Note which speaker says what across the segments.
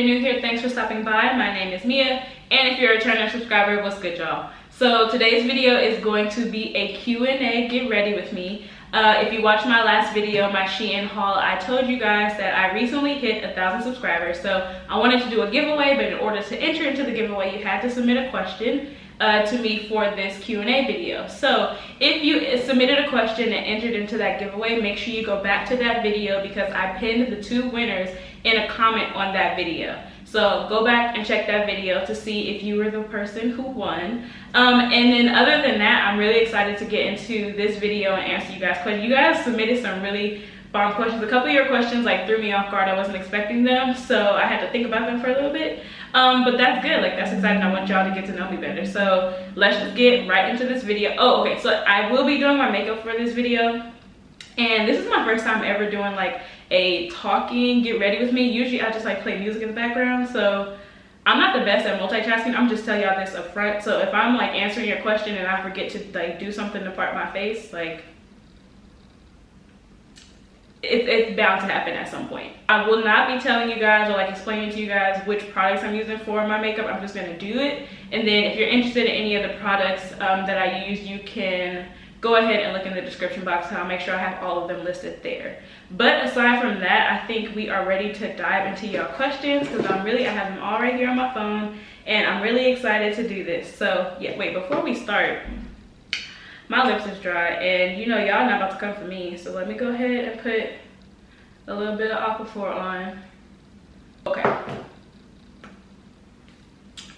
Speaker 1: new here, thanks for stopping by. My name is Mia, and if you're a returning subscriber, what's good, y'all? So today's video is going to be a Q&A, get ready with me. If you watched my last video, my Shein haul, I told you guys that I recently hit 1,000 subscribers. So I wanted to do a giveaway, but in order to enter into the giveaway, you had to submit a question to me for this Q&A video. So if you submitted a question and entered into that giveaway, make sure you go back to that video because I pinned the 2 winners in a comment on that video. So go back and check that video to see if you were the person who won. And then other than that, I'm really excited to get into this video and answer you guys questions. You guys submitted some really bomb questions. A couple of your questions like threw me off guard. I wasn't expecting them, so I had to think about them for a little bit. But that's good, like that's exciting. I want y'all to get to know me better. So let's just get right into this video. Oh, okay, so I will be doing my makeup for this video. And this is my first time ever doing like a talking get ready with me. Usually I just like play music in the background, so I'm not the best at multitasking. I'm just telling y'all this up front. So if I'm like answering your question and I forget to like do something to part my face, like it's bound to happen at some point. I will not be telling you guys or like explaining to you guys which products I'm using for my makeup. I'm just gonna do it, and then if you're interested in any of the products that I use, you can go ahead and look in the description box, and I'll make sure I have all of them listed there. But aside from that, I think we are ready to dive into your questions because I have them all right here on my phone, and I'm really excited to do this. So yeah, wait, before we start, my lips is dry, and you know y'all not about to come for me, so let me go ahead and put a little bit of Aquaphor on. Okay.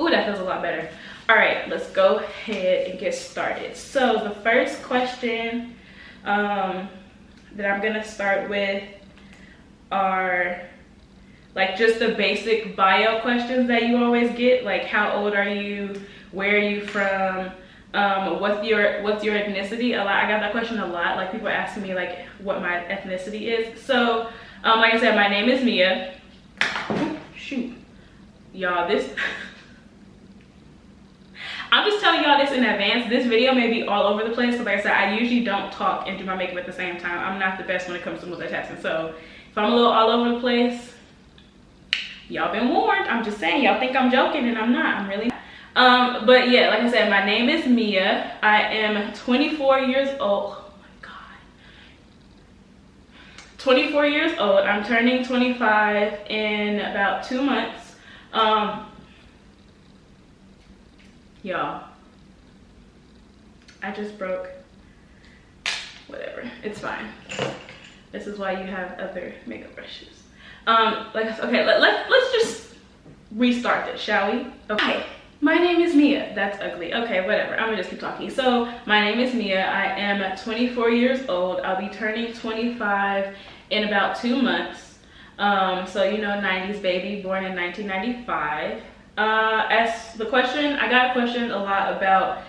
Speaker 1: Ooh, that feels a lot better. All right, let's go ahead and get started. So the first question that I'm gonna start with are like just the basic bio questions that you always get, like how old are you, where are you from, what's your ethnicity. I got that question a lot. Like people asking me like what my ethnicity is. So like I said, my name is Mia. Ooh, shoot, y'all, this I'm just telling y'all this in advance. This video may be all over the place because like I said, I usually don't talk and do my makeup at the same time. I'm not the best when it comes to multitasking. So if I'm a little all over the place, y'all been warned. I'm just saying, y'all think I'm joking and I'm not. I'm really not. But yeah, like I said, my name is Mia. I am 24 years old. Oh my God. 24 years old. I'm turning 25 in about 2 months. Y'all, I just broke, whatever, it's fine. This is why you have other makeup brushes. Okay, let's just restart this, shall we? Okay, my name is Mia. That's ugly. Okay, whatever, I'm gonna just keep talking. So my name is Mia. I am 24 years old. I'll be turning 25 in about 2 months. So you know, 90s baby, born in 1995. As the question, I got a question a lot about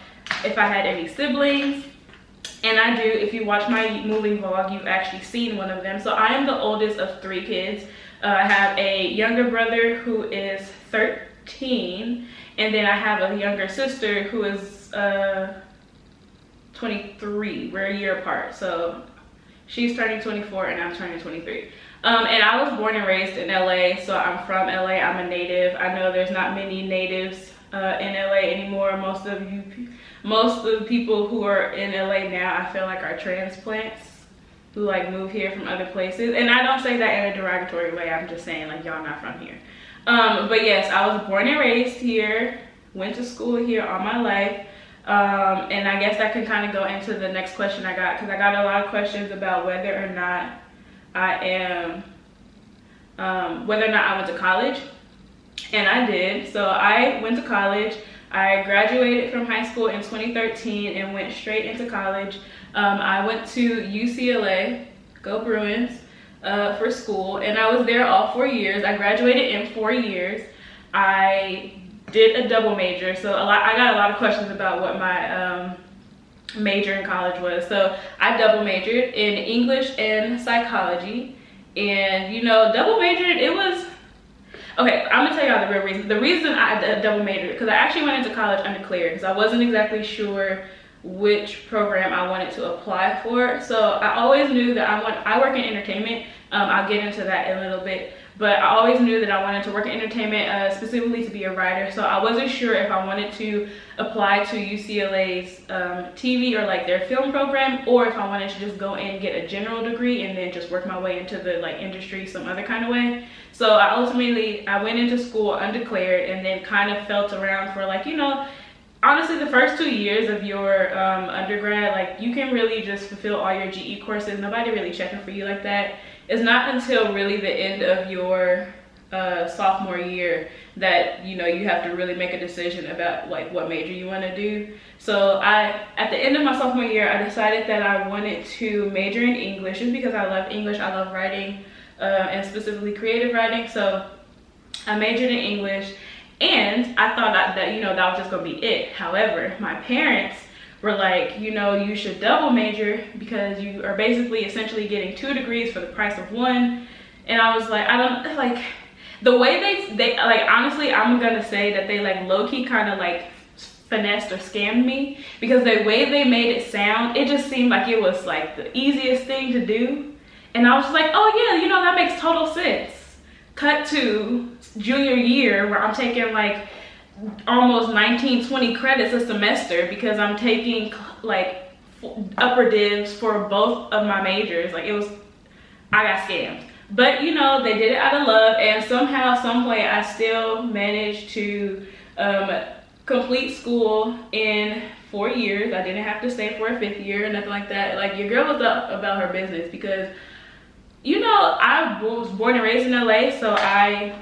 Speaker 1: if I had any siblings, and I do. If you watch my moving vlog, you've actually seen one of them. So I am the oldest of 3 kids. I have a younger brother who is 13, and then I have a younger sister who is 23. We're a year apart, so she's turning 24 and I'm turning 23. And I was born and raised in LA, so I'm from LA. I'm a native. I know there's not many natives in LA anymore. Most of the people who are in LA now, I feel like are transplants who like move here from other places. And I don't say that in a derogatory way. I'm just saying like y'all not from here. But yes, I was born and raised here, went to school here all my life. And I guess that can kind of go into the next question I got, because I got a lot of questions about whether or not I went to college, and I did. So I went to college. I graduated from high school in 2013 and went straight into college. I went to UCLA, go Bruins, for school, and I was there all 4 years. I graduated in 4 years. I did a double major, so I got a lot of questions about what my major in college was. So I double majored in English and psychology, and you know, double majored, it was okay. I'm gonna tell y'all the real reason. The reason I double majored, because I actually went into college undeclared, because I wasn't exactly sure which program I wanted to apply for. So I always knew that I work in entertainment. I'll get into that in a little bit, but I always knew that I wanted to work in entertainment, specifically to be a writer. So I wasn't sure if I wanted to apply to UCLA's TV or like their film program, or if I wanted to just go and get a general degree and then just work my way into the like industry some other kind of way. So I went into school undeclared and then kind of felt around for like, you know, honestly, the first 2 years of your undergrad, like you can really just fulfill all your GE courses. Nobody really checking for you like that. It's not until really the end of your sophomore year that, you know, you have to really make a decision about like what major you want to do. So at the end of my sophomore year, I decided that I wanted to major in English just because I love English. I love writing and specifically creative writing. So I majored in English. And I thought that, you know, that was just gonna be it. However, my parents were like, you know, you should double major because you are basically essentially getting 2 degrees for the price of 1. And I was like, I don't, like, the way they like, honestly, I'm gonna say that they like low-key kind of like finessed or scammed me, because the way they made it sound, it just seemed like it was like the easiest thing to do. And I was just like, oh yeah, you know, that makes total sense. Cut to junior year where I'm taking like almost 19-20 credits a semester because I'm taking like upper divs for both of my majors. Like I got scammed. But you know, they did it out of love, and somehow, some way, I still managed to complete school in 4 years. I didn't have to stay for a 5th year or nothing like that. Like, your girl was up about her business because, you know, I was born and raised in LA, so I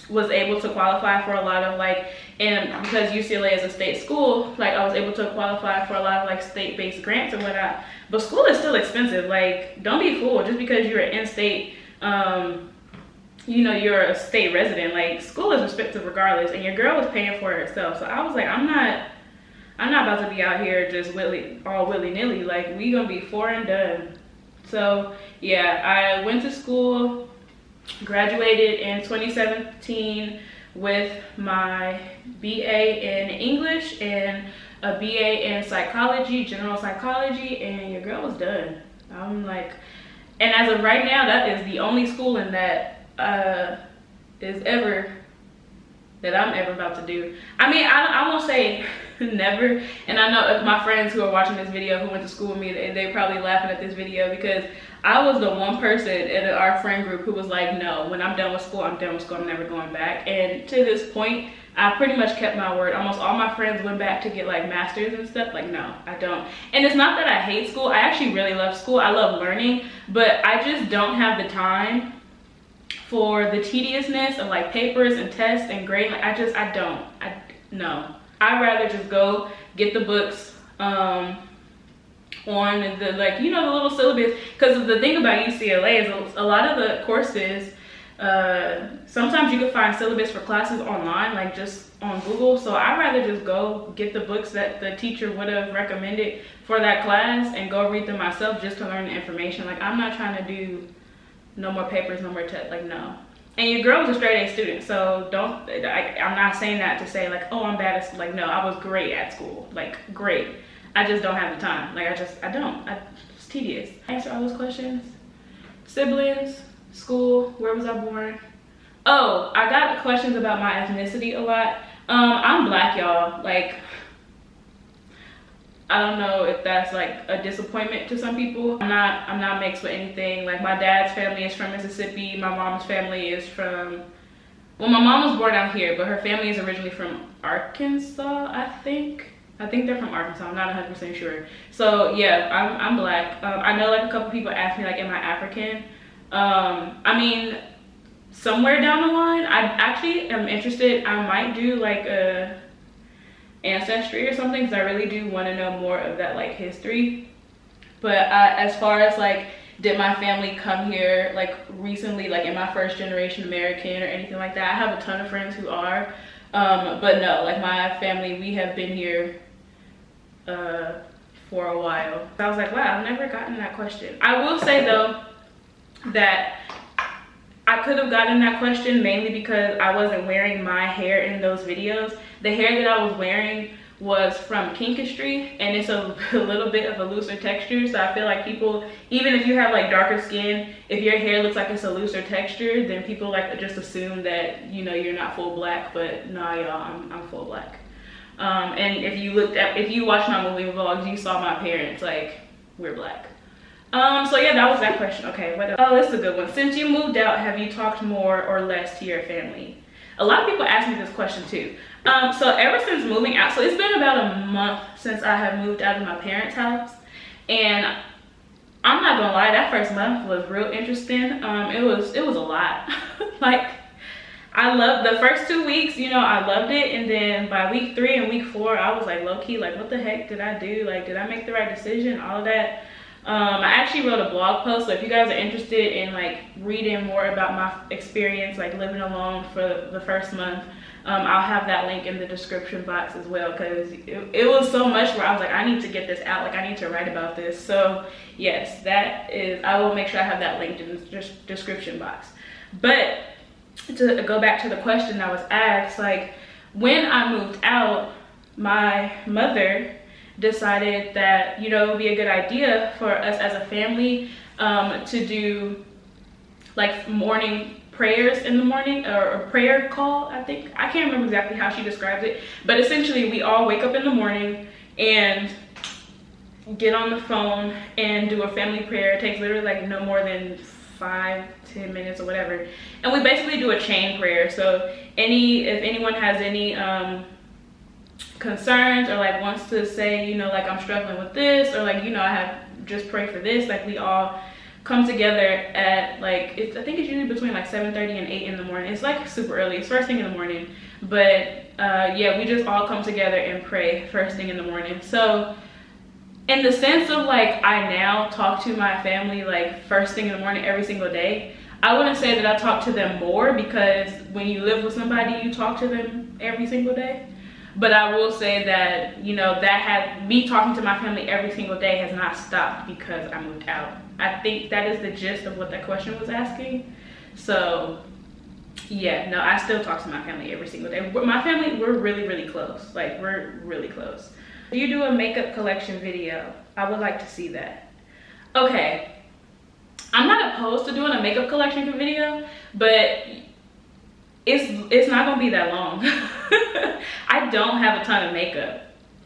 Speaker 1: was able to qualify for a lot of like, and because UCLA is a state school, like I was able to qualify for a lot of like state-based grants and whatnot. But school is still expensive. Like, don't be fooled just because you're an in-state, you know, you're a state resident. Like, school is expensive regardless, and your girl was paying for it herself. So I was like, I'm not about to be out here just all willy-nilly. Like, we gonna be 4 and done. So yeah, I went to school, graduated in 2017 with my BA in English and a BA in psychology, general psychology, and your girl was done. I'm like, and as of right now, that is the only schooling that I'm ever about to do. I mean, I won't say never, and I know if my friends who are watching this video who went to school with me, they're probably laughing at this video because I was the one person in our friend group who was like, no, when I'm done with school, I'm done with school, I'm never going back. And to this point, I pretty much kept my word. Almost all my friends went back to get like masters and stuff. Like, no, I don't. And it's not that I hate school. I actually really love school. I love learning, but I just don't have the time for the tediousness of like papers and tests and grading. Like, no. I'd rather just go get the books on the, like, you know, the little syllabus. Because the thing about UCLA is a lot of the courses, sometimes you can find syllabus for classes online, like just on Google. So I'd rather just go get the books that the teacher would have recommended for that class and go read them myself just to learn the information. Like, I'm not trying to do no more papers, no more tests. Like, no. And your girl was a straight A student, so I'm not saying that to say like, oh, I'm bad at school. Like, no, I was great at school, like great. I just don't have the time. Like, it's tedious. Answer all those questions. Siblings, school, where was I born? Oh, I got questions about my ethnicity a lot. I'm Black, y'all. Like, I don't know if that's like a disappointment to some people. I'm not mixed with anything. Like, my dad's family is from Mississippi. My mom's family is from, well, my mom was born out here, but her family is originally from Arkansas, I think. I think they're from Arkansas. I'm not 100% sure. So yeah, I'm Black. I know like a couple people ask me like, am I African? I mean, somewhere down the line, I actually am interested. I might do like a ancestry or something, because I really do want to know more of that like history. But as far as like, did my family come here like recently, like in my first generation American or anything like that, I have a ton of friends who are, but no, like my family, we have been here for a while. I was like, wow, I've never gotten that question. I will say though that I could have gotten that question mainly because I wasn't wearing my hair in those videos. The hair that I was wearing was from Kinkistry, and it's a little bit of a looser texture. So I feel like people, even if you have like darker skin, if your hair looks like it's a looser texture, then people like just assume that, you know, you're not full black. But nah, y'all, I'm full black. And if you watched my movie vlogs, you saw my parents, like, we're black. So yeah, that was that question. Okay, what else? Oh, this is a good one. Since you moved out, have you talked more or less to your family? A lot of people ask me this question too. So ever since moving out, so it's been about a month since I have moved out of my parents' house, and I'm not gonna lie, that first month was real interesting. It was a lot. Like, I loved the first 2 weeks, you know, I loved it, and then by week 3 and week 4, I was like low-key, like, what the heck did I do? Like, did I make the right decision? All of that. I actually wrote a blog post, so if you guys are interested in like reading more about my experience like living alone for the first month, I'll have that link in the description box as well, because it was so much where I was like, I need to get this out, like I need to write about this. So yes, that is, I will make sure I have that linked in the description box. But to go back to the question that was asked, like when I moved out, my mother decided that, you know, it would be a good idea for us as a family to do like morning prayers in the morning, or a prayer call, I think. I can't remember exactly how she describes it, but essentially we all wake up in the morning and get on the phone and do a family prayer. It takes literally like no more than 5-10 minutes or whatever, and we basically do a chain prayer. So if anyone has any concerns, or like wants to say, you know, like I'm struggling with this, or like, you know, I have just pray for this, like we all come together at like, I think it's usually between like 7:30 and 8 in the morning. It's like super early, it's first thing in the morning, but yeah, we just all come together and pray first thing in the morning. So in the sense of like, I now talk to my family like first thing in the morning every single day. I wouldn't say that I talk to them more, because when you live with somebody, you talk to them every single day. But I will say that, you know, me talking to my family every single day has not stopped because I moved out. I think that is the gist of what that question was asking. So yeah, no, I still talk to my family every single day. My family, we're really, really close. Like, we're really close. If you do a makeup collection video, I would like to see that. Okay, I'm not opposed to doing a makeup collection video, but it's not gonna be that long. I don't have a ton of makeup.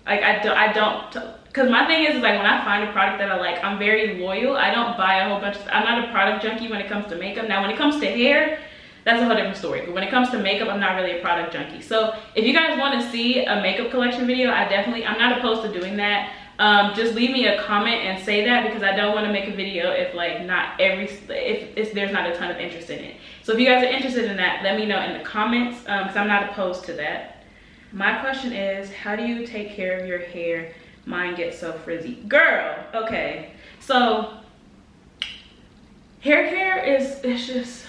Speaker 1: Like I don't, because my thing is like when I find a product that I like, I'm very loyal. I don't buy a whole bunch of, I'm not a product junkie when it comes to makeup. Now when it comes to hair, that's a whole different story. But when it comes to makeup, I'm not really a product junkie. So if you guys want to see a makeup collection video, I'm not opposed to doing that. Just leave me a comment and say that, because I don't want to make a video if like if there's not a ton of interest in it. So if you guys are interested in that, let me know in the comments, because I'm not opposed to that. My question is, how do you take care of your hair? Mine gets so frizzy. Girl, okay. So hair care it's just,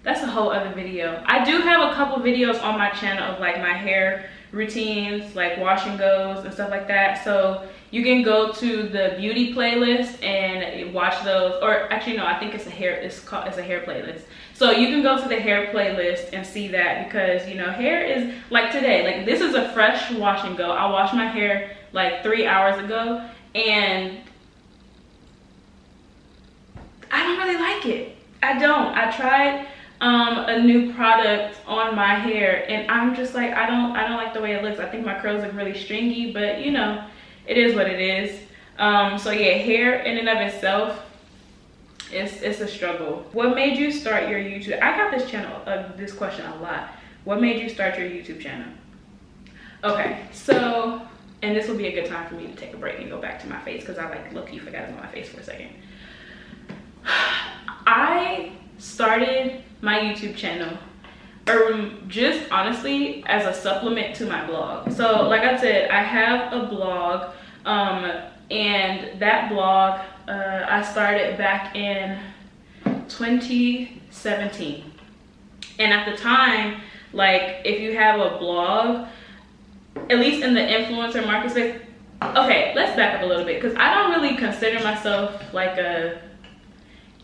Speaker 1: that's a whole other video. I do have a couple videos on my channel of like my hair routines, like wash and goes and stuff like that. So you can go to the beauty playlist and watch those, or actually no, I think it's a hair playlist. So you can go to the hair playlist and see that, because you know, hair is like today, like this is a fresh wash and go. I washed my hair like 3 hours ago and I don't really like it. I tried a new product on my hair and I'm just like, I don't like the way it looks. I think my curls look really stringy, but you know, it is what it is. So yeah, hair in and of itself, it's a struggle. What made you start your YouTube? I got this question a lot. What made you start your YouTube channel? Okay, so, and this will be a good time for me to take a break and go back to my face, because I like low-key forgot about my face for a second. I started my YouTube channel just honestly as a supplement to my blog. So like I said, I have a blog, and that blog I started back in 2017. And at the time, like if you have a blog, at least in the influencer market space, okay, let's back up a little bit, because I don't really consider myself like a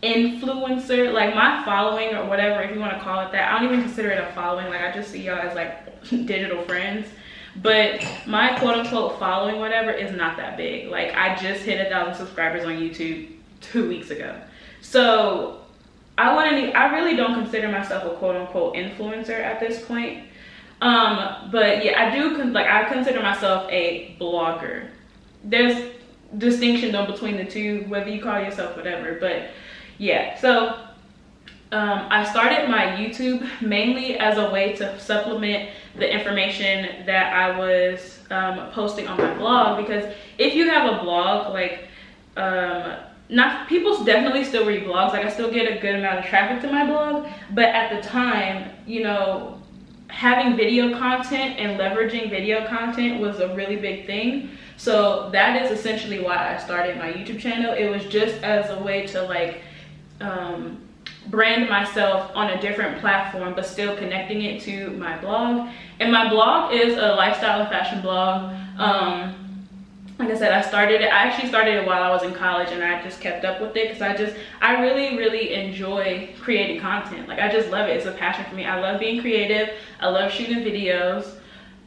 Speaker 1: influencer. Like my following, or whatever, if you want to call it that, I don't even consider it a following. Like I just see y'all as like digital friends. but my quote-unquote following, whatever, is not that big. Like, I just hit 1,000 subscribers on YouTube 2 weeks ago. So I really don't consider myself a quote-unquote influencer at this point. But yeah, I consider myself a blogger. There's distinction though between the two, whether you call yourself whatever, but yeah. So I started my YouTube mainly as a way to supplement the information that I was posting on my blog, because if you have a blog, like people definitely still read blogs. Like, I still get a good amount of traffic to my blog, but at the time, you know, having video content and leveraging video content was a really big thing. So that is essentially why I started my YouTube channel. It was just as a way to like brand myself on a different platform, but still connecting it to my blog. And my blog is a lifestyle and fashion blog. Like I said, I actually started it while I was in college, and I just kept up with it because I really enjoy creating content. Like, I just love it. It's a passion for me. I love being creative. I love shooting videos.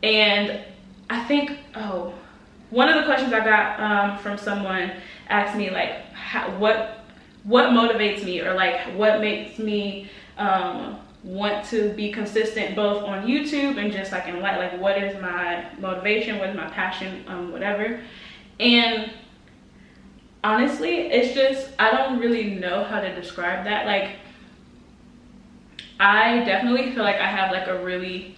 Speaker 1: And I think, one of the questions I got from someone asked me, like, what motivates me, or like what makes me want to be consistent both on YouTube and just like in life. Like, what is my motivation, what is my passion, whatever. And honestly, it's just, I don't really know how to describe that. Like, I definitely feel like I have like a really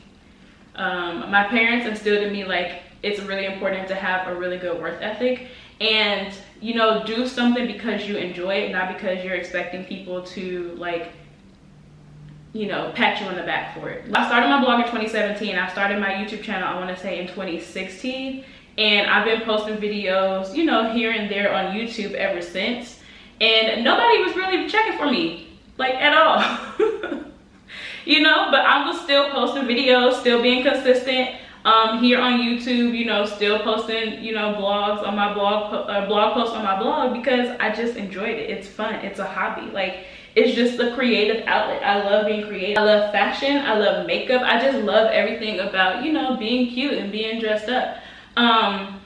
Speaker 1: my parents instilled in me like it's really important to have a really good work ethic, and you know, do something because you enjoy it, not because you're expecting people to like, you know, pat you on the back for it. I started my blog in 2017. I started my YouTube channel, I want to say, in 2016. And I've been posting videos, you know, here and there on YouTube ever since. And nobody was really checking for me, like, at all. You know, but I was still posting videos, still being consistent here on YouTube, you know, still posting, you know, blogs on my blog posts on my blog, because I just enjoyed it. It's fun. It's a hobby. Like, it's just a creative outlet. I love being creative. I love fashion. I love makeup. I just love everything about, you know, being cute and being dressed up.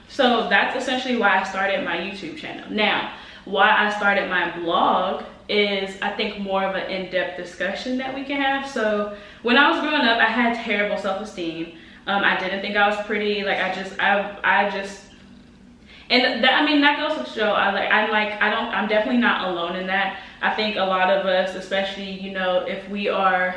Speaker 1: So that's essentially why I started my YouTube channel. Now, why I started my blog is, I think, more of an in-depth discussion that we can have. So when I was growing up, I had terrible self-esteem. I didn't think I was pretty. Like, and that, I mean, that goes to show, I'm definitely not alone in that. I think a lot of us, especially, you know, if we are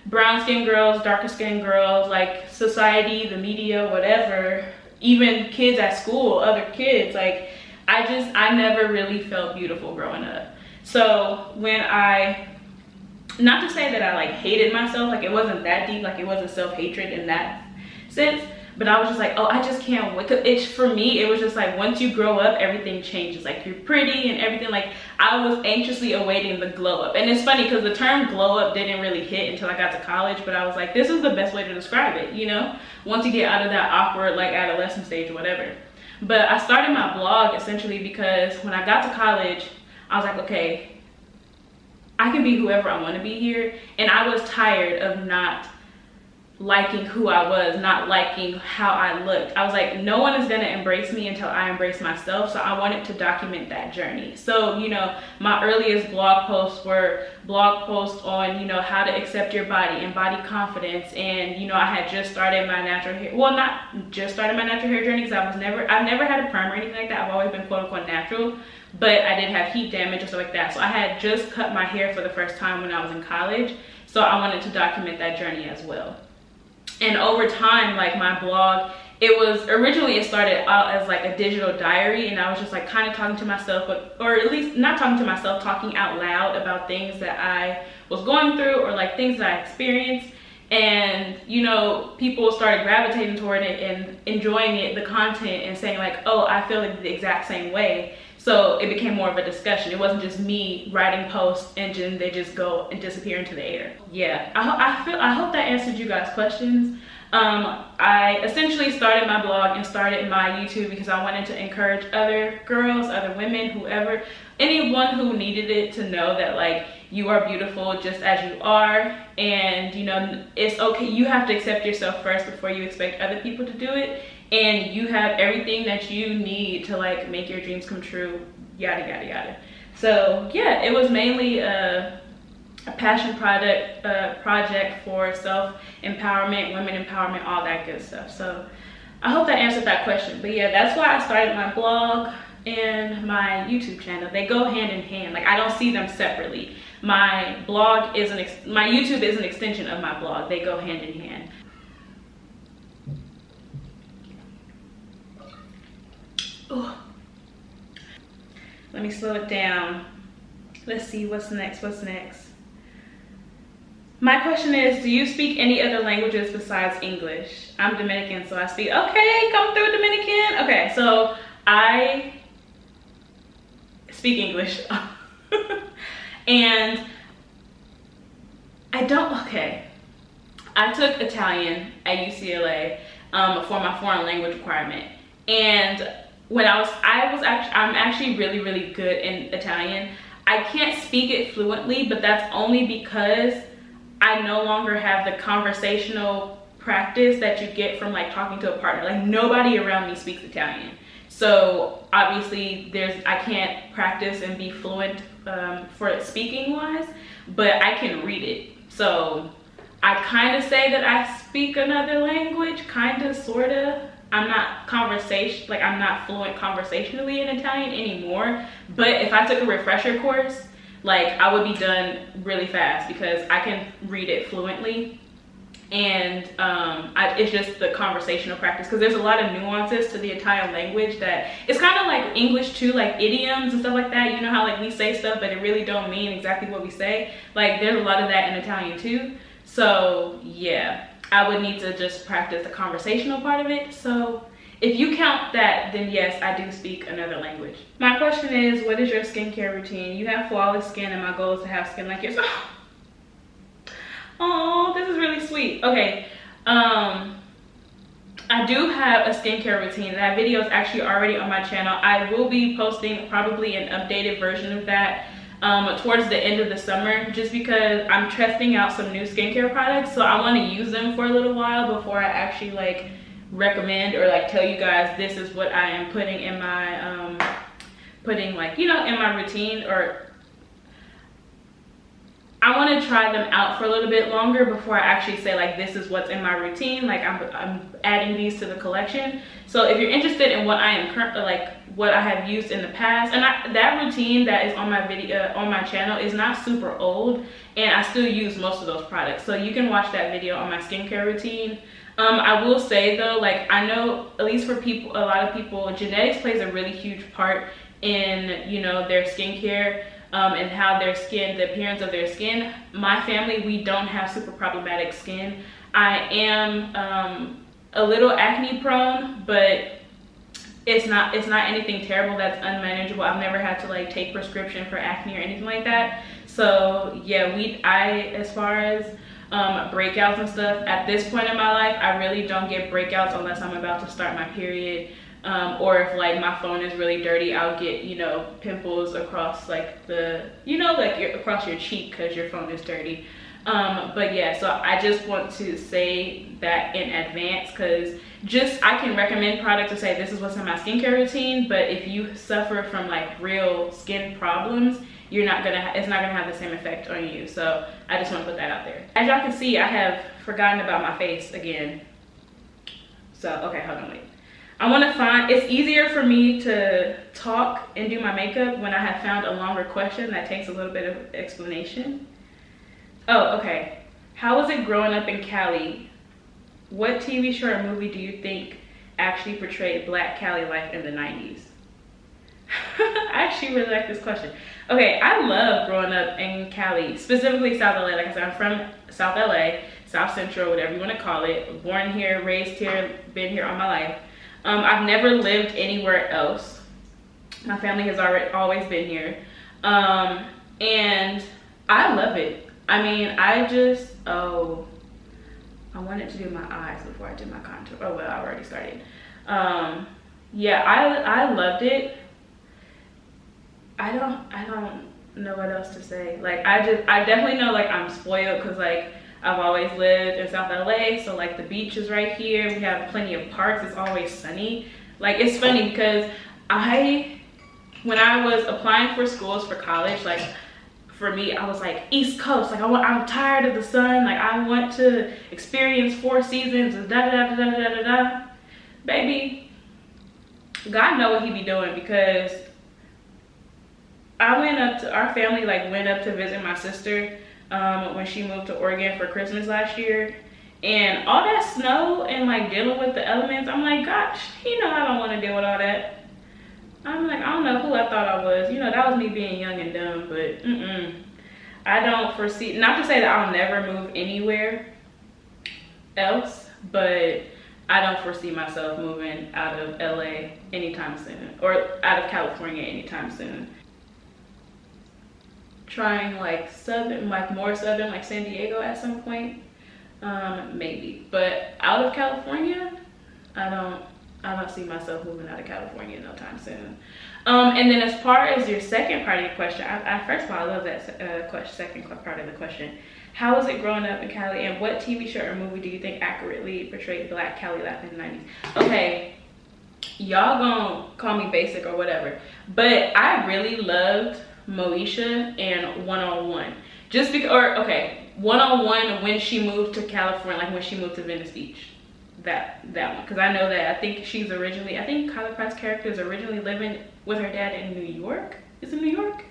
Speaker 1: brown skinned girls, darker skinned girls, like society, the media, whatever, even kids at school, other kids, like, I never really felt beautiful growing up. So when not to say that I like hated myself, like, it wasn't that deep, like, it wasn't self-hatred in that sense, but I was just like, oh, I just can't wait. 'Cause it's, for me, it was just like, once you grow up, everything changes. Like, you're pretty and everything. Like, I was anxiously awaiting the glow up. And it's funny because the term glow up didn't really hit until I got to college, but I was like, this is the best way to describe it, you know, once you get out of that awkward, like, adolescent stage or whatever. But I started my blog essentially because when I got to college, I was like, okay, I can be whoever I want to be here. And I was tired of not liking who I was, not liking how I looked. I was like, no one is going to embrace me until I embrace myself. So I wanted to document that journey. So, you know, my earliest blog posts were blog posts on, you know, how to accept your body and body confidence. And, you know, I had just started my natural hair, well, not just started my natural hair journey, because I've never had a perm or anything like that. I've always been quote unquote natural, but I did have heat damage and stuff like that. So I had just cut my hair for the first time when I was in college. So I wanted to document that journey as well. And over time, like, my blog, it started out as like a digital diary, and I was just like kind of talking to myself, or at least not talking to myself, talking out loud about things that I was going through, or like things that I experienced. And, you know, people started gravitating toward it and enjoying it, the content, and saying like, oh, I feel like the exact same way. So it became more of a discussion. It wasn't just me writing posts and then they just go and disappear into the air. Yeah, I hope that answered you guys' questions. I essentially started my blog and started my YouTube because I wanted to encourage other girls, other women, whoever, anyone who needed it, to know that, like, you are beautiful just as you are, and you know, it's okay. You have to accept yourself first before you expect other people to do it, and you have everything that you need to like make your dreams come true, yada yada yada. So yeah, it was mainly a passion project for self-empowerment, women empowerment, all that good stuff. So I hope that answered that question. But yeah, that's why I started my blog and my YouTube channel. They go hand in hand. Like, I don't see them separately. My blog is my YouTube is an extension of my blog. They go hand in hand. Ooh. Let me slow it down. Let's see what's next. My question is, do you speak any other languages besides English? I'm Dominican, so I speak. Okay, come through, Dominican. Okay, so I speak English. And I took Italian at UCLA for my foreign language requirement. And when I'm actually really good in Italian. I can't speak it fluently, but that's only because I no longer have the conversational practice that you get from like talking to a partner. Like, nobody around me speaks Italian. So obviously I can't practice and be fluent for it speaking wise, but I can read it. So I kind of say that I speak another language, kind of, sort of. I'm not fluent conversationally in Italian anymore, but if I took a refresher course, like, I would be done really fast because I can read it fluently. And it's just the conversational practice, because there's a lot of nuances to the Italian language that it's kind of like English too, like idioms and stuff like that. You know how like we say stuff but it really don't mean exactly what we say? Like, there's a lot of that in Italian too. So yeah, I would need to just practice the conversational part of it. So if you count that, then yes, I do speak another language. My question is, what is your skincare routine? You have flawless skin and my goal is to have skin like yours. Oh, this is really sweet. Okay, I do have a skincare routine. That video is actually already on my channel. I will be posting probably an updated version of that towards the end of the summer, just because I'm testing out some new skincare products. So I want to use them for a little while before I actually like recommend or like tell you guys this is what I am putting in my in my routine. Or I want to try them out for a little bit longer before I actually say like this is what's in my routine. Like, I'm adding these to the collection. So if you're interested in what I am currently, like what I have used in the past, and that routine that is on my video on my channel is not super old, and I still use most of those products. So you can watch that video on my skincare routine. I will say though, like, I know at least for a lot of people, genetics plays a really huge part in, you know, their skincare. And how their skin, the appearance of their skin. My family, we don't have super problematic skin. I am a little acne prone, but it's not anything terrible that's unmanageable. I've never had to like take prescription for acne or anything like that. So yeah, as far as breakouts and stuff, at this point in my life, I really don't get breakouts unless I'm about to start my period. Or if like my phone is really dirty, I'll get, you know, pimples across like across your cheek because your phone is dirty. But yeah, so I just want to say that in advance, because I can recommend products to say this is what's in my skincare routine, but if you suffer from like real skin problems, it's not gonna have the same effect on you. So I just want to put that out there. As y'all can see, I have forgotten about my face again. So okay, hold on, wait. I want to find, it's easier for me to talk and do my makeup when I have found a longer question that takes a little bit of explanation. Oh, okay. How was it growing up in Cali? What TV show or movie do you think actually portrayed Black Cali life in the 90s? I actually really like this question. Okay, I love growing up in Cali, specifically South LA. Like I said, I'm from South LA, South Central, whatever you want to call it. Born here, raised here, been here all my life. I've never lived anywhere else. My family has always been here. And I love it. I mean, I wanted to do my eyes before I did my contour. Oh, well, I already started. Yeah, I loved it. I know what else to say. Like, I definitely know, like, I'm spoiled because, like, I've always lived in South LA, so like the beach is right here. We have plenty of parks. It's always sunny. Like, it's funny because when I was applying for schools for college, like, for me, I was like, East Coast. Like, I'm tired of the sun. Like, I want to experience 4 seasons. Da da da da da da da. Baby, God know what he be doing, because our family like went up to visit my sister when she moved to Oregon for Christmas last year, and all that snow and like dealing with the elements, I'm like, gosh, I don't want to deal with all that. I'm like, I don't know who I thought I was. That was me being young and dumb, but I don't foresee, not to say that I'll never move anywhere else, but I don't foresee myself moving out of LA anytime soon, or out of California anytime soon. Trying like southern, like more southern, like San Diego at some point, maybe. But out of California, I don't see myself moving out of California no time soon. And then as far as your second part of your question, first of all, I love that second part of the question. How was it growing up in Cali, and what TV show or movie do you think accurately portrayed Black Cali life in the 90s? Okay, y'all gonna call me basic or whatever, but I really loved Moesha and 101. Just because, or okay, 101 when she moved to California, like when she moved to Venice Beach. That one, because I know that I think Kyla Pratt's character is originally living with her dad in New York. Is it New York?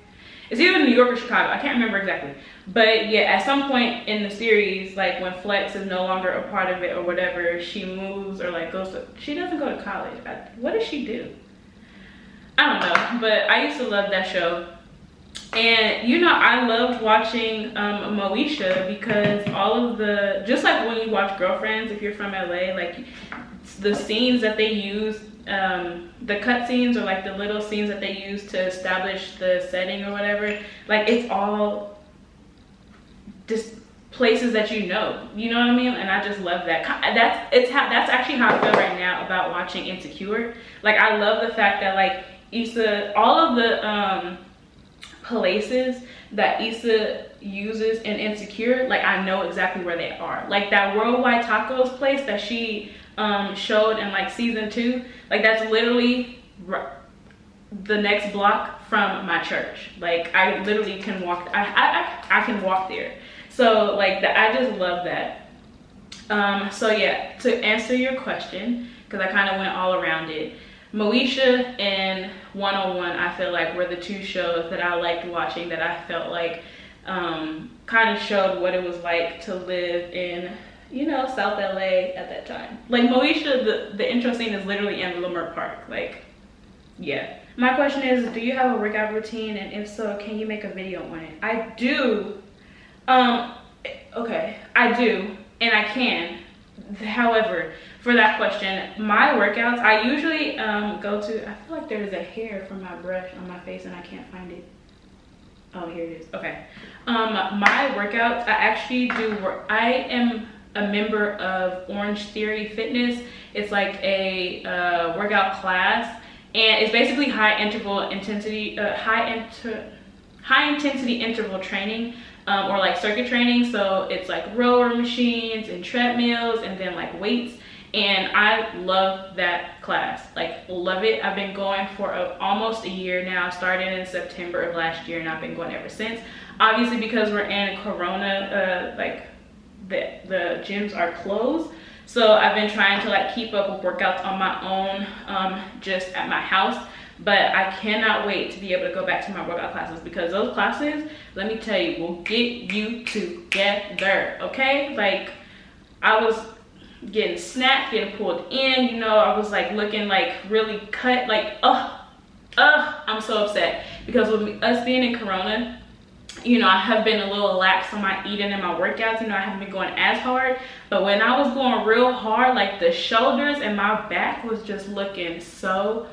Speaker 1: It's either New York or Chicago. I can't remember exactly. But yeah, at some point in the series, like when Flex is no longer a part of it or whatever, she moves or like she doesn't go to college. What does she do? I don't know, but I used to love that show. And I loved watching Moesha, because all of just like when you watch Girlfriends, if you're from LA, like the scenes that they use, the cut scenes, or like the little scenes that they use to establish the setting or whatever, like it's all just places that you know what I mean? And I just love that. That's actually how I feel right now about watching Insecure. Like, I love the fact that like all of the places that Issa uses in Insecure, like I know exactly where they are. Like that Worldwide Tacos place that she showed in like season 2, like that's literally the next block from my church. Like I literally can walk, I can walk there. So like I just love that. So yeah, to answer your question, because I kind of went all around it, Moesha and 101, I feel like were the 2 shows that I liked watching, that I felt like kind of showed what it was like to live in, South LA at that time. Like Moesha, the intro scene is literally in Leimert Park. Like, yeah. My question is, do you have a workout routine? And if so, can you make a video on it? I do. Okay, I do, and I can. However, for that question, my workouts, I usually go to, I feel like there's a hair from my brush on my face and I can't find it. Oh, here it is. Okay. My workouts, I actually do I am a member of Orange Theory Fitness. It's like a workout class, and it's basically high intensity interval training, or like circuit training. So it's like rower machines and treadmills and then like weights. And I love that class, like love it. I've been going for almost a year now. Started in September of last year, and I've been going ever since. Obviously, because we're in Corona, like the gyms are closed. So I've been trying to like keep up with workouts on my own, just at my house. But I cannot wait to be able to go back to my workout classes, because those classes, let me tell you, will get you together, okay? Like, I was getting snapped, getting pulled in, I was like looking like really cut, like, I'm so upset, because with us being in Corona, I have been a little lax on my eating and my workouts. I haven't been going as hard, but when I was going real hard, like the shoulders and my back was just looking so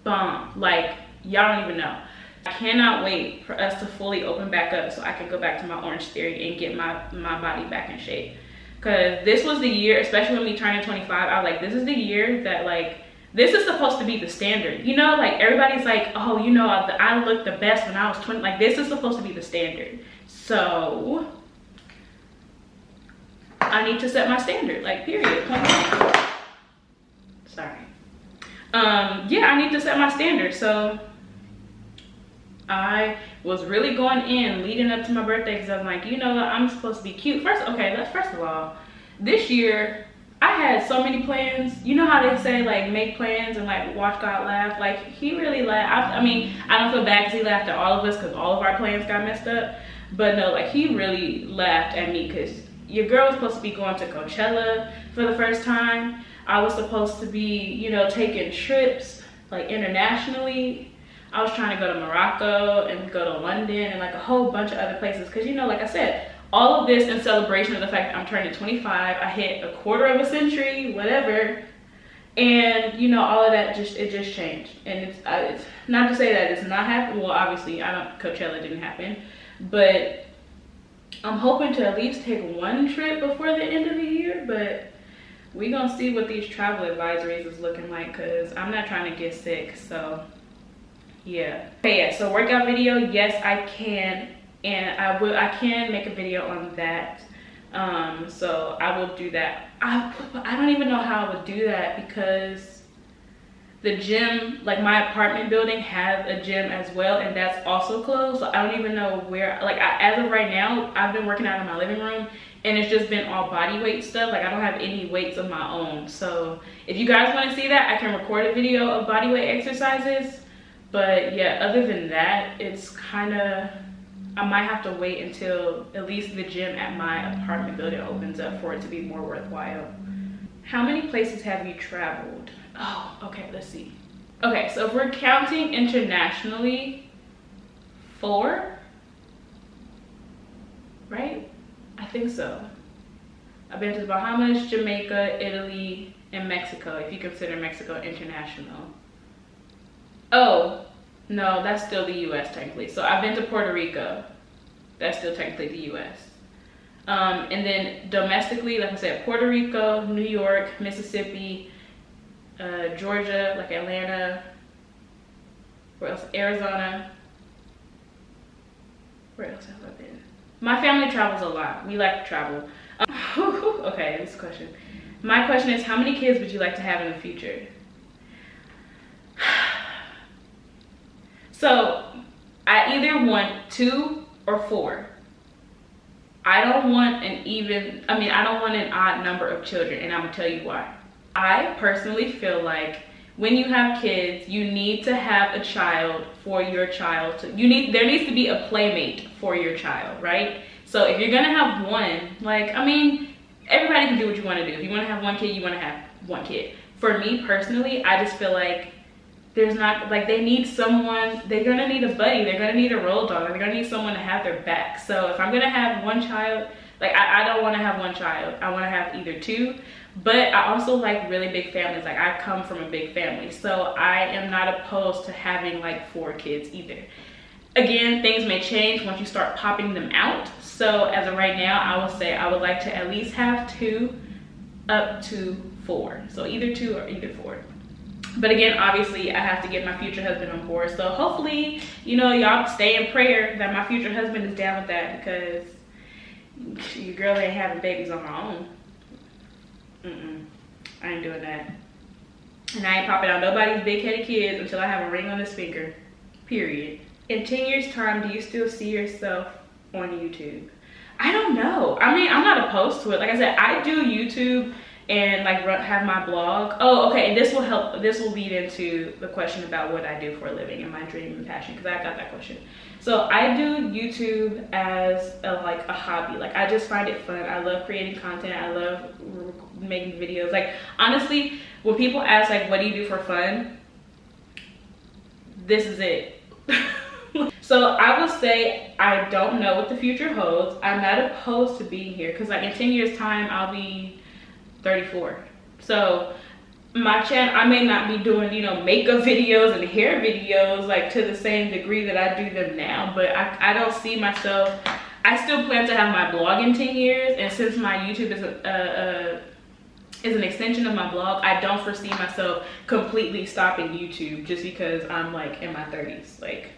Speaker 1: bomb. Like, y'all don't even know. I cannot wait for us to fully open back up so I can go back to my Orange Theory and get my body back in shape. Because this was the year, especially when we turning 25, I was like, this is the year that like this is supposed to be the standard. You know, like everybody's like, oh, you know, I looked the best when I was 20. Like this is supposed to be the standard. So I need to set my standard, like period. Sorry. Yeah, I need to set my standard. So I was really going in leading up to my birthday because I was like, you know what, I'm supposed to be cute. First of all, this year I had so many plans. You know how they say like make plans and like watch God laugh? Like he really laughed. I mean, I don't feel bad because he laughed at all of us because all of our plans got messed up. But no, like he really laughed at me because your girl was supposed to be going to Coachella for the first time. I was supposed to be, you know, taking trips like internationally. I was trying to go to Morocco and go to London and like a whole bunch of other places. Cause you know, like I said, all of this in celebration of the fact that I'm turning 25. I hit a quarter of a century, whatever. And you know, all of that it just changed. And it's not to say that it's not happening. Well, obviously Coachella didn't happen, but I'm hoping to at least take one trip before the end of the year. But we gonna see what these travel advisories is looking like, cause I'm not trying to get sick, so. Yeah. Okay, yeah, so workout video, yes, I can, and I can make a video on that. So I will do that. I don't even know how I would do that because the gym, like my apartment building has a gym as well, and that's also closed. So I don't even know where, like as of right now, I've been working out in my living room and it's just been all body weight stuff. Like I don't have any weights of my own. So if you guys want to see that, I can record a video of body weight exercises. But yeah, other than that, it's kind of, I might have to wait until at least the gym at my apartment building opens up for it to be more worthwhile. How many places have you traveled? Oh, okay, let's see. Okay, so if we're counting internationally, 4, right? I think so. I've been to the Bahamas, Jamaica, Italy, and Mexico, if you consider Mexico international. Oh, no, that's still the US technically. So I've been to Puerto Rico. That's still technically the US. And then domestically, like I said, Puerto Rico, New York, Mississippi, Georgia, like Atlanta, where else? Arizona. Where else have I been? My family travels a lot. We like to travel. Okay, this question. My question is, how many kids would you like to have in the future? So I either want 2 or 4. I don't want I don't want an odd number of children, and I'm gonna tell you why. I personally feel like when you have kids, you need to have a child for your child. There needs to be a playmate for your child, right? So if you're gonna have one, like, I mean, everybody can do what you wanna do. If you wanna have one kid, you wanna have one kid. For me personally, I just feel like there's not, like, they need someone, they're gonna need a buddy, they're gonna need a road dog, they're gonna need someone to have their back. So if I'm gonna have one child, like, I don't wanna have one child, I wanna have either 2, but I also like really big families. Like, I come from a big family, so I am not opposed to having like 4 kids either. Again, things may change once you start popping them out. So as of right now, I will say I would like to at least have 2 up to 4. So either 2 or either 4. But again, obviously, I have to get my future husband on board. So hopefully, you know, y'all stay in prayer that my future husband is down with that, because your girl ain't having babies on her own. I ain't doing that. And I ain't popping out nobody's big-headed kids until I have a ring on this finger. Period. In 10 years' time, do you still see yourself on YouTube? I don't know. I mean, I'm not opposed to it. Like I said, I do YouTube and like have my blog. Oh, okay, and this will help. This will lead into the question about what I do for a living and my dream and passion, because I got that question. So I do YouTube as a hobby. Like, I just find it fun. I love creating content. I love making videos. Like, honestly, when people ask like, what do you do for fun? This is it. So I will say I don't know what the future holds. I'm not opposed to being here, because like in 10 years time I'll be 34. So my channel, I may not be doing, you know, makeup videos and hair videos like to the same degree that I do them now, but I don't see myself, I still plan to have my blog in 10 years, and since my YouTube is is an extension of my blog. I don't foresee myself completely stopping YouTube just because I'm like in my 30s. Like,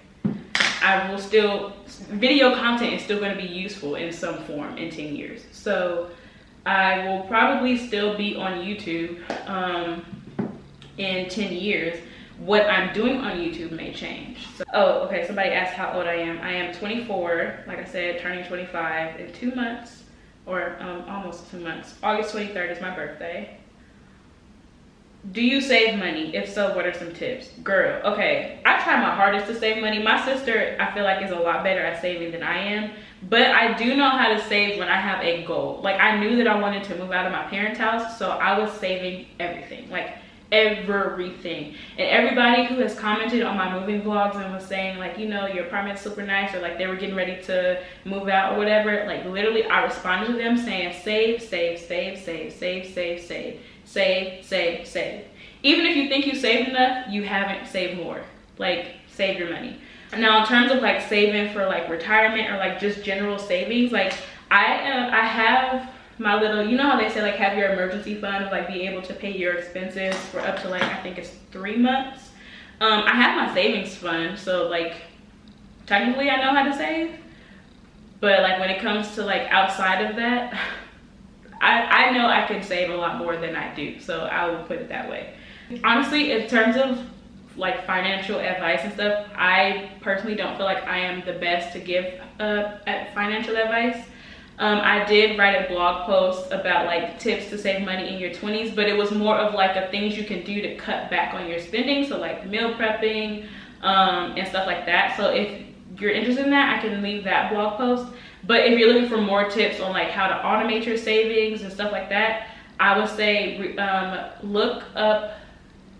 Speaker 1: I will still, video content is still going to be useful in some form in 10 years. So I will probably still be on YouTube in 10 years. What I'm doing on YouTube may change. So, oh, okay, somebody asked how old I am. I am 24, like I said, turning 25 in 2 months, or almost 2 months. August 23rd is my birthday. Do you save money? If so, what are some tips? Girl, okay, I try my hardest to save money. My sister, I feel like, is a lot better at saving than I am, but I do know how to save when I have a goal. Like, I knew that I wanted to move out of my parents' house, so I was saving everything, like everything. And everybody who has commented on my moving vlogs and was saying, like, you know, your apartment's super nice, or like they were getting ready to move out or whatever, like literally I responded to them saying save, save, save, save, save, save, save. Save, save, save. Even if you think you saved enough, you haven't saved more. Like, save your money. Now, in terms of like saving for like retirement or like just general savings, like I have my little, you know how they say like have your emergency fund, like be able to pay your expenses for up to like, I think it's 3 months. I have my savings fund, so like technically I know how to save, but like when it comes to like outside of that, I know I can save a lot more than I do, so I will put it that way. Honestly, in terms of like financial advice and stuff, I personally don't feel like I am the best to give at financial advice. I did write a blog post about like tips to save money in your 20s, but it was more of like a things you can do to cut back on your spending, so like meal prepping and stuff like that. So if you're interested in that, I can leave that blog post. But if you're looking for more tips on like how to automate your savings and stuff like that, I would say look up,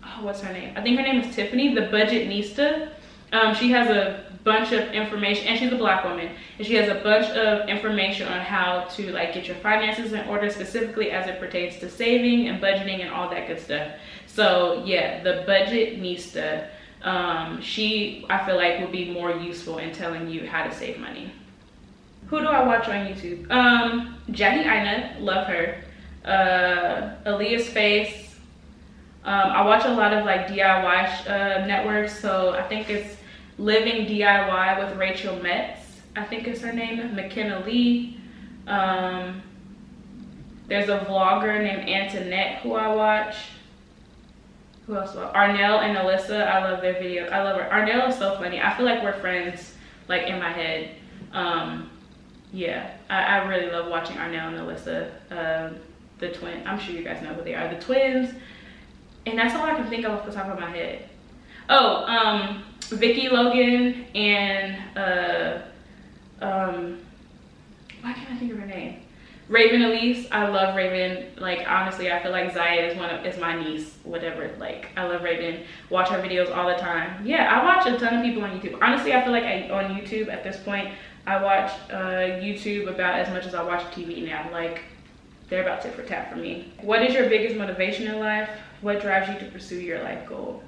Speaker 1: oh, what's her name? I think her name is Tiffany, the Budgetnista. She has a bunch of information, and she's a Black woman, and she has a bunch of information on how to like get your finances in order, specifically as it pertains to saving and budgeting and all that good stuff. So yeah, the Budgetnista, she, I feel like, will be more useful in telling you how to save money. Who do I watch on YouTube? Jackie Aina, love her. Aaliyah's Face. I watch a lot of like DIY networks, so I think it's Living DIY with Rachel Metz, I think is her name. McKenna Lee. There's a vlogger named Antoinette who I watch. Who else? Arnell and Alyssa, I love their videos. I love her. Arnell is so funny. I feel like we're friends, like in my head. Yeah, I really love watching Arnell and Alyssa, the twin. I'm sure you guys know who they are, the twins. And that's all I can think of off the top of my head. Oh, Vicky Logan and why can't I think of her name? Raven Elise. I love Raven. Like, honestly, I feel like Zaya is my niece, whatever. Like, I love Raven. Watch her videos all the time. Yeah, I watch a ton of people on YouTube. Honestly, I feel like on YouTube at this point, I watch YouTube about as much as I watch TV now. Like, they're about tit for tat for me. What is your biggest motivation in life? What drives you to pursue your life goal?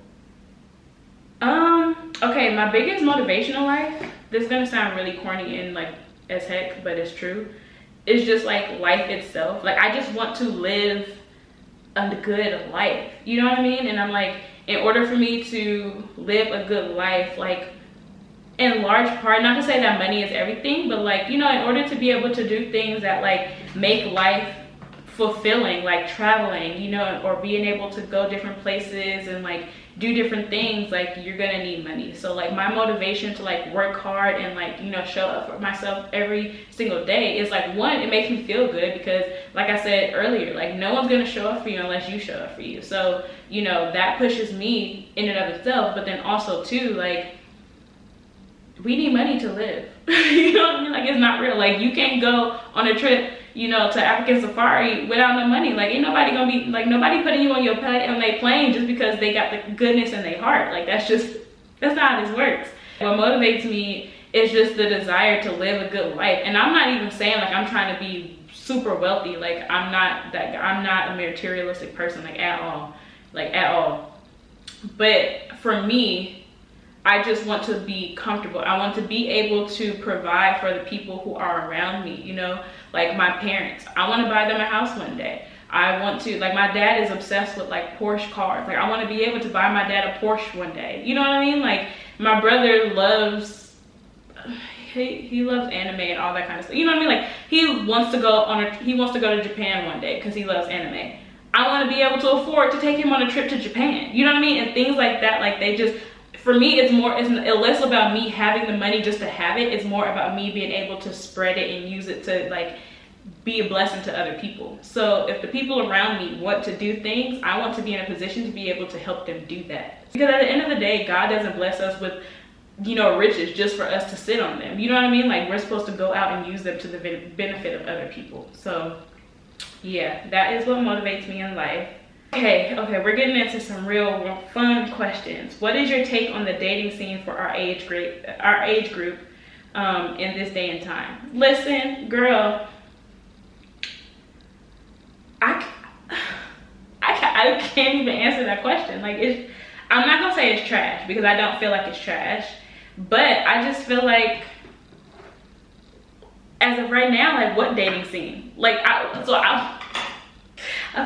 Speaker 1: Okay, my biggest motivation in life, this is gonna sound really corny and like as heck, but it's true. It's just like life itself. Like, I just want to live a good life, you know what I mean? And I'm like, in order for me to live a good life, like, in large part, not to say that money is everything, but like, you know, in order to be able to do things that like make life fulfilling, like traveling, you know, or being able to go different places and like do different things, like you're gonna need money. So like my motivation to like work hard and like, you know, show up for myself every single day is like, one, it makes me feel good because like I said earlier, like no one's gonna show up for you unless you show up for you. So, you know, that pushes me in and of itself. But then also too, like, we need money to live. You know what I mean? Like, it's not real. Like, you can't go on a trip, you know, to African safari without no money. Like, ain't nobody gonna be, like, nobody putting you on your plane just because they got the goodness in their heart. Like, that's not how this works. What motivates me is just the desire to live a good life. And I'm not even saying like I'm trying to be super wealthy. Like, I'm not a materialistic person, like at all. But for me, I just want to be comfortable. I want to be able to provide for the people who are around me, you know, like my parents. I want to buy them a house one day. I want to, like, my dad is obsessed with like Porsche cars. Like, I want to be able to buy my dad a Porsche one day. You know what I mean? Like, my brother loves, he loves anime and all that kind of stuff. You know what I mean? Like, he wants to go to Japan one day because he loves anime. I want to be able to afford to take him on a trip to Japan. You know what I mean? And things like that. Like, they just, for me, it's less about me having the money just to have it. It's more about me being able to spread it and use it to like be a blessing to other people. So if the people around me want to do things, I want to be in a position to be able to help them do that. Because at the end of the day, God doesn't bless us with, you know, riches just for us to sit on them. You know what I mean? Like, we're supposed to go out and use them to the benefit of other people. So yeah, that is what motivates me in life. Okay, we're getting into some real fun questions. What is your take on the dating scene for our age group in this day and time? Listen, girl, I can't even answer that question. Like, I'm not gonna say it's trash because I don't feel like it's trash, but I just feel like, as of right now, like, what dating scene? Like, I feel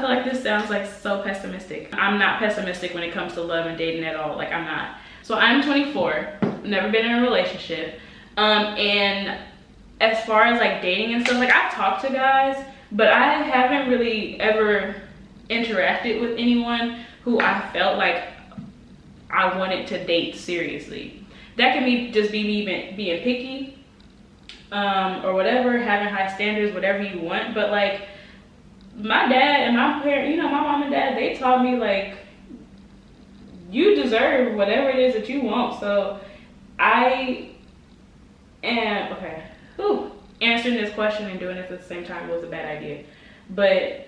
Speaker 1: like this sounds like so pessimistic. I'm not pessimistic when it comes to love and dating at all. Like, I'm not. So I'm 24, never been in a relationship. And as far as like dating and stuff, like, I've talked to guys, but I haven't really ever interacted with anyone who I felt like I wanted to date seriously. That can be just be me being picky, or whatever, having high standards, whatever you want. But like, my dad and my parents, you know, my mom and dad, they taught me, like, you deserve whatever it is that you want. So I am, answering this question and doing it at the same time was a bad idea. But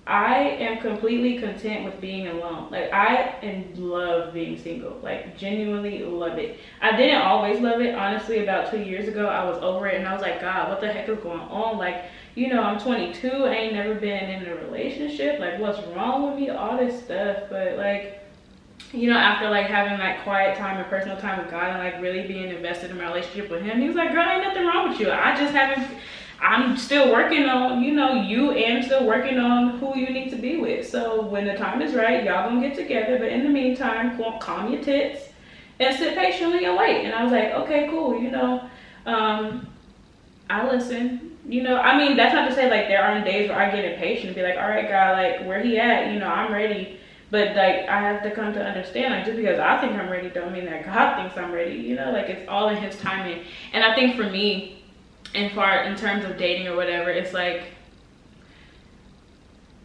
Speaker 1: I am completely content with being alone. Like, I love being single. Like, genuinely love it. I didn't always love it. Honestly, about 2 years ago, I was over it and I was like, God, what the heck is going on? Like, you know, I'm 22, I ain't never been in a relationship. Like, what's wrong with me? All this stuff. But like, you know, after like having like quiet time and personal time with God and like really being invested in my relationship with him, he was like, girl, ain't nothing wrong with you. I'm still working on, you know, you, and still working on who you need to be with. So when the time is right, y'all gonna get together. But in the meantime, calm your tits and sit patiently and wait. And I was like, okay, cool, you know, I listen. You know, I mean, that's not to say like there aren't days where I get impatient and be like, all right, God, like, where he at? You know, I'm ready. But like, I have to come to understand, like, just because I think I'm ready don't mean that God thinks I'm ready. You know, like, it's all in his timing. And I think for me, in terms of dating or whatever, it's like,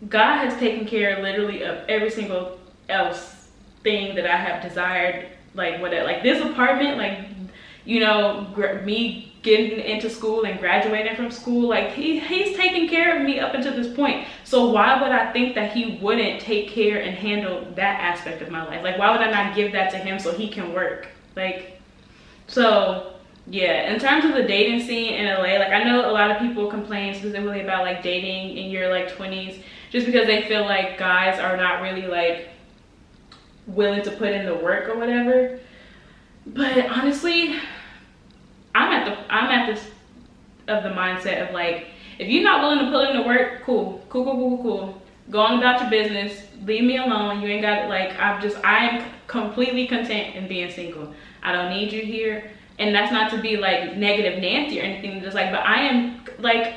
Speaker 1: God has taken care literally of every single else thing that I have desired. Like, whatever, like this apartment, like, you know, me getting into school and graduating from school, like he's taking care of me up until this point. So why would I think that he wouldn't take care and handle that aspect of my life? Like, why would I not give that to him so he can work? Like, so yeah, in terms of the dating scene in LA, like, I know a lot of people complain specifically about like dating in your like 20s just because they feel like guys are not really like willing to put in the work or whatever. But honestly, I'm at this of the mindset of like, if you're not willing to put in the work, cool. Go on about your business. Leave me alone. You ain't got it. Like, I am completely content in being single. I don't need you here. And that's not to be like negative Nancy or anything. Just like, but I am like,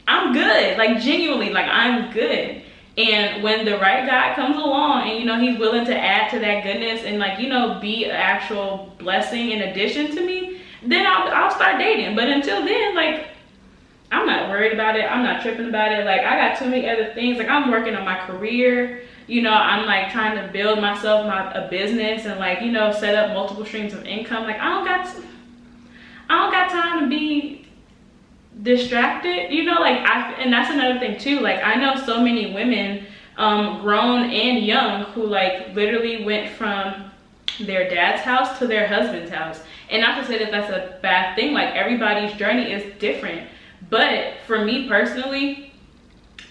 Speaker 1: I'm good. Like, genuinely, like, I'm good. And when the right guy comes along and, you know, he's willing to add to that goodness and like, you know, be an actual blessing in addition to me, then I'll start dating. But until then, like, I'm not worried about it. I'm not tripping about it. Like, I got too many other things. Like, I'm working on my career. You know, I'm like trying to build myself a business and like, you know, set up multiple streams of income. Like, I don't got time to be distracted, you know, like, and that's another thing too. Like, I know so many women, grown and young, who like literally went from their dad's house to their husband's house. And not to say that that's a bad thing. Like, everybody's journey is different. But for me personally,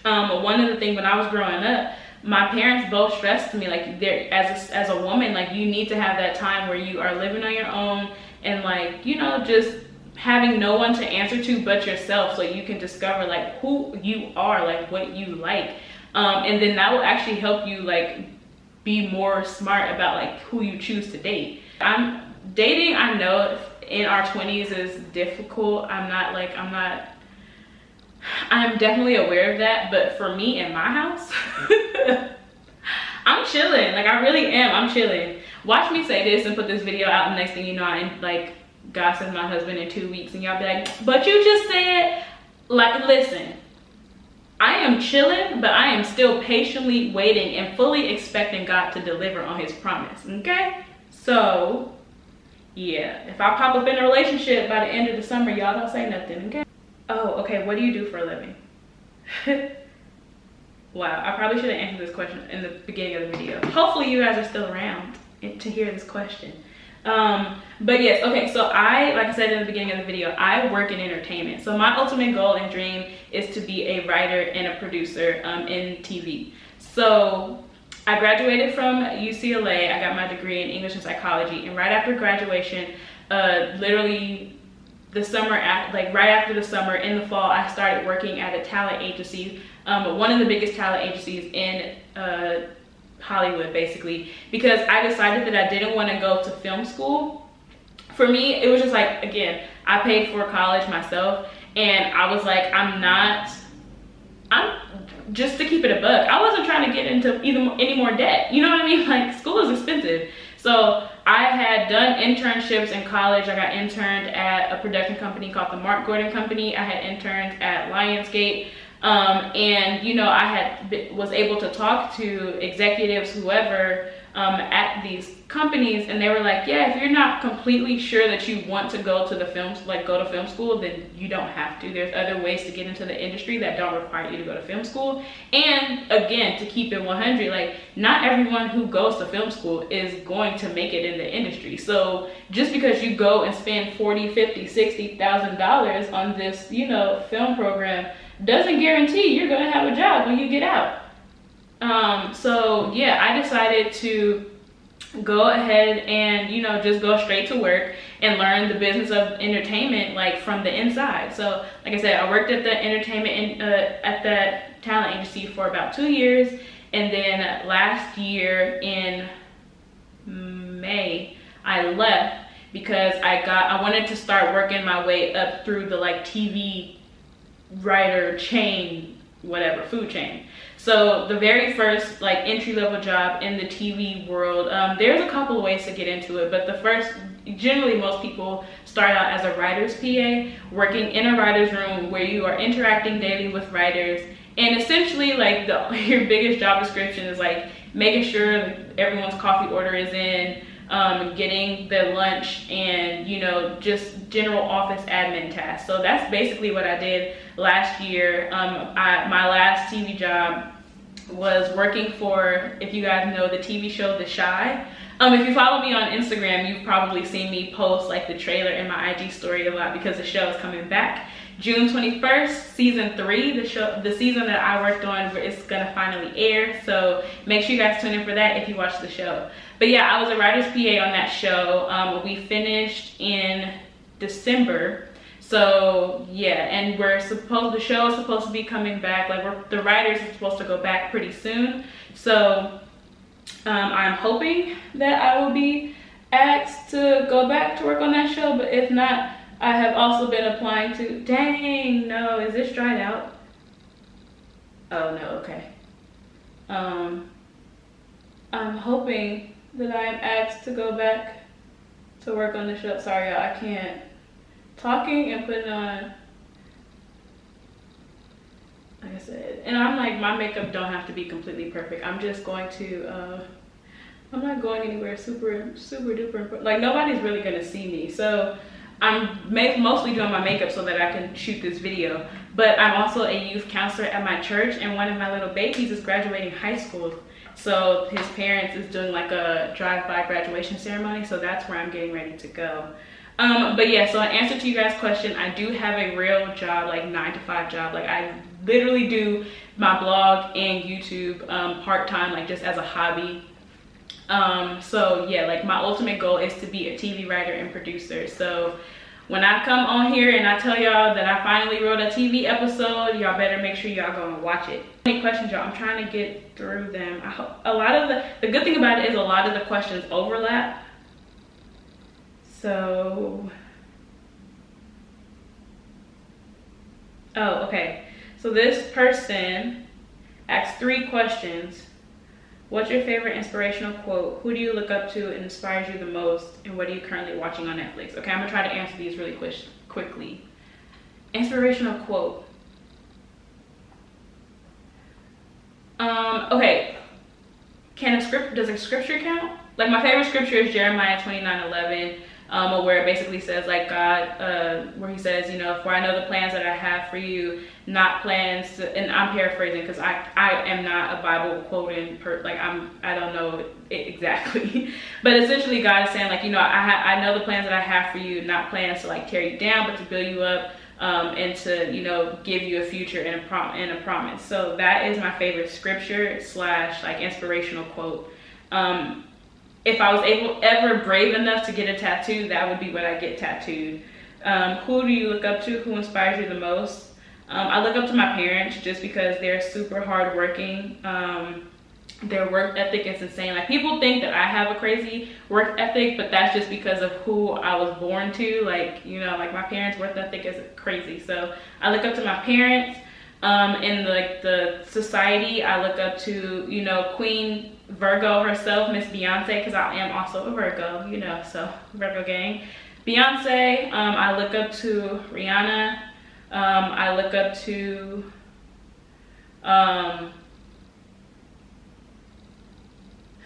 Speaker 1: one of the things when I was growing up, my parents both stressed to me, like, as a woman, like, you need to have that time where you are living on your own and like, you know, just having no one to answer to but yourself, so you can discover like who you are, like what you like. And then that will actually help you like be more smart about like who you choose to date. Dating, I know in our 20s is difficult. I'm definitely aware of that, but for me in my house, I'm chilling. Like, I really am. I'm chilling. Watch me say this and put this video out, and next thing you know, I like gossip my husband in 2 weeks, and y'all be like, but you just said, like, listen, I am chilling, but I am still patiently waiting and fully expecting God to deliver on his promise. Okay? So yeah, if I pop up in a relationship by the end of the summer, y'all don't say nothing. Okay? Oh, okay. What do you do for a living? Wow, I probably should have answered this question in the beginning of the video. Hopefully you guys are still around to hear this question. But yes, okay, so like I said in the beginning of the video, I work in entertainment. So my ultimate goal and dream is to be a writer and a producer in TV. So I graduated from UCLA. I got my degree in English and psychology, and right after graduation, literally the summer, right after the summer, in the fall, I started working at a talent agency, one of the biggest talent agencies in Hollywood, basically, because I decided that I didn't want to go to film school. For me, it was just like, again, I paid for college myself, and I was like, just to keep it a buck, I wasn't trying to get into any more debt. You know what I mean? Like, school is expensive. So I had done internships in college. Like, I interned at a production company called the Mark Gordon Company. I had interned at Lionsgate. And you know, was able to talk to executives, whoever, at these companies, and they were like, yeah, if you're not completely sure that you want to go to film school, then you don't have to. There's other ways to get into the industry that don't require you to go to film school. And again, to keep it 100, like, not everyone who goes to film school is going to make it in the industry. So just because you go and spend $40,000, $50,000, $60,000 on this, you know, film program doesn't guarantee you're going to have a job when you get out. So yeah, I decided to go ahead and, you know, just go straight to work and learn the business of entertainment, like, from the inside. So like I said, I worked at the entertainment at that talent agency for about 2 years, and then last year in May I left because I wanted to start working my way up through the like TV writer chain, whatever, food chain. So the very first like entry-level job in the TV world, there's a couple of ways to get into it, but the first, generally most people start out as a writer's PA, working in a writer's room where you are interacting daily with writers, and essentially like your biggest job description is like making sure everyone's coffee order is in, getting the lunch, and, you know, just general office admin tasks. So that's basically what I did last year. My last TV job was working for, if you guys know the TV show The Chi. If you follow me on Instagram, you've probably seen me post like the trailer in my IG story a lot, because the show is coming back June 21st, season 3. The season that I worked on is gonna finally air, so make sure you guys tune in for that if you watch the show. But yeah, I was a writer's PA on that show. We finished in December. So yeah, and the show is supposed to be coming back. Like, the writers are supposed to go back pretty soon. So I'm hoping that I will be asked to go back to work on that show. But if not, I have also been applying to, dang, no, is this dried out? Oh no, okay. I'm hoping that I am asked to go back to work on the show. Sorry y'all, I can't. Talking and putting on, like I said, and I'm like, my makeup don't have to be completely perfect. I'm just going to, I'm not going anywhere super duper, like, nobody's really gonna see me. So I'm mostly doing my makeup so that I can shoot this video. But I'm also a youth counselor at my church, and one of my little babies is graduating high school. So his parents is doing like a drive-by graduation ceremony, so that's where I'm getting ready to go. But yeah, so in answer to you guys' question, I do have a real job, like 9-to-5 job. Like, I literally do my blog and YouTube part-time, like just as a hobby. So yeah, like, my ultimate goal is to be a TV writer and producer. So when I come on here and I tell y'all that I finally wrote a TV episode, y'all better make sure y'all go and watch it. Any questions, y'all? I'm trying to get through them. I hope a lot of the good thing about it is a lot of the questions overlap. So, oh, okay. So this person asked 3 questions. What's your favorite inspirational quote? Who do you look up to and inspires you the most? And what are you currently watching on Netflix? Okay, I'm gonna try to answer these really quickly. Inspirational quote. Okay. Does a scripture count? Like, my favorite scripture is Jeremiah 29:11. Where it basically says, like, God, where he says, you know, for I know the plans that I have for you, not plans to, and I'm paraphrasing because I am not a Bible quoting I don't know it exactly, but essentially God is saying, like, you know, I know the plans that I have for you, not plans to like tear you down, but to build you up, and to, you know, give you a future and a promise. So that is my favorite scripture / like inspirational quote. If I was ever brave enough to get a tattoo, that would be what I get tattooed. Who do you look up to? Who inspires you the most? I look up to my parents just because they're super hardworking. Their work ethic is insane. Like, people think that I have a crazy work ethic, but that's just because of who I was born to. Like, you know, like my parents' work ethic is crazy. So I look up to my parents. In like the society, I look up to, you know, Queen Virgo herself, Miss Beyonce, because I am also a Virgo, you know, so Virgo gang. Beyonce. I look up to Rihanna. I look up to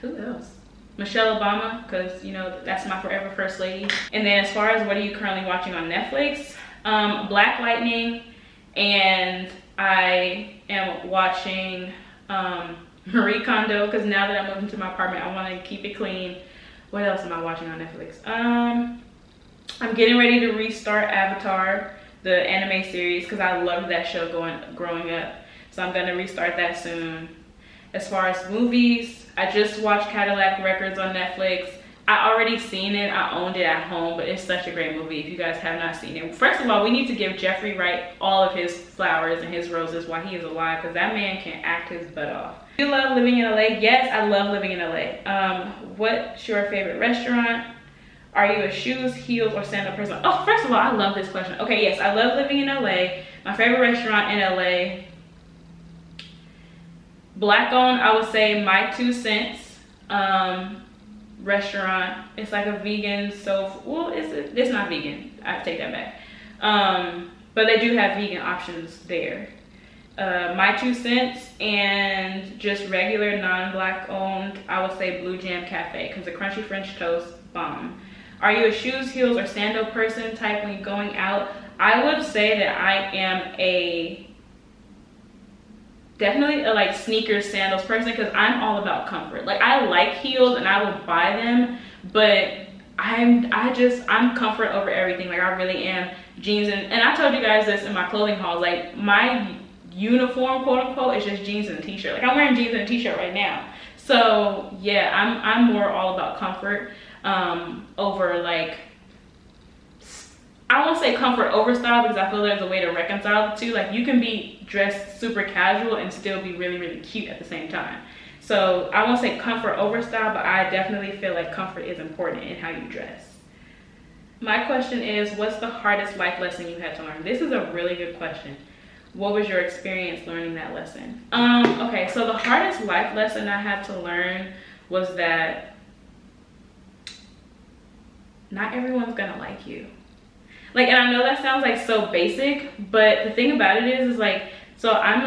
Speaker 1: who else? Michelle Obama, because, you know, that's my forever first lady. And then as far as what are you currently watching on Netflix, Black Lightning, and I am watching Marie Kondo, because now that I'm moving to my apartment, I want to keep it clean. What else am I watching on Netflix? I'm getting ready to restart Avatar, the anime series, because I loved that show growing up. So I'm going to restart that soon. As far as movies, I just watched Cadillac Records on Netflix. I already seen it, I owned it at home, but it's such a great movie if you guys have not seen it. First of all, we need to give Jeffrey Wright all of his flowers and his roses while he is alive, because that man can act his butt off. Do you love living in LA? Yes, I love living in LA. What's your favorite restaurant? Are you a shoes, heels, or sandal person? Oh, first of all, I love this question. Okay, yes, I love living in LA. My favorite restaurant in LA, Black owned, I would say My 2 Cents. Restaurant. It's like a vegan well, it's not vegan, I take that back, but they do have vegan options there. My 2 Cents, and just regular non-Black owned, I would say Blue Jam Cafe, because the crunchy French toast bomb. Are you a shoes, heels, or sandal person type when going out? I would say that I am definitely a like sneakers, sandals person, because I'm all about comfort. Like, I like heels and I will buy them, but I'm comfort over everything. Like, I really am. Jeans and I told you guys this in my clothing haul, like my uniform, quote unquote, is just jeans and a t-shirt. Like, I'm wearing jeans and a t-shirt right now. So yeah, I'm more all about comfort over, like, I won't say comfort over style, because I feel there's a way to reconcile the two. Like, you can be dressed super casual and still be really, really cute at the same time. So I won't say comfort over style, but I definitely feel like comfort is important in how you dress. My question is, what's the hardest life lesson you had to learn? This is a really good question. What was your experience learning that lesson? Okay, so the hardest life lesson I had to learn was that not everyone's gonna like you. Like, and I know that sounds like so basic, but the thing about it is like, so I'm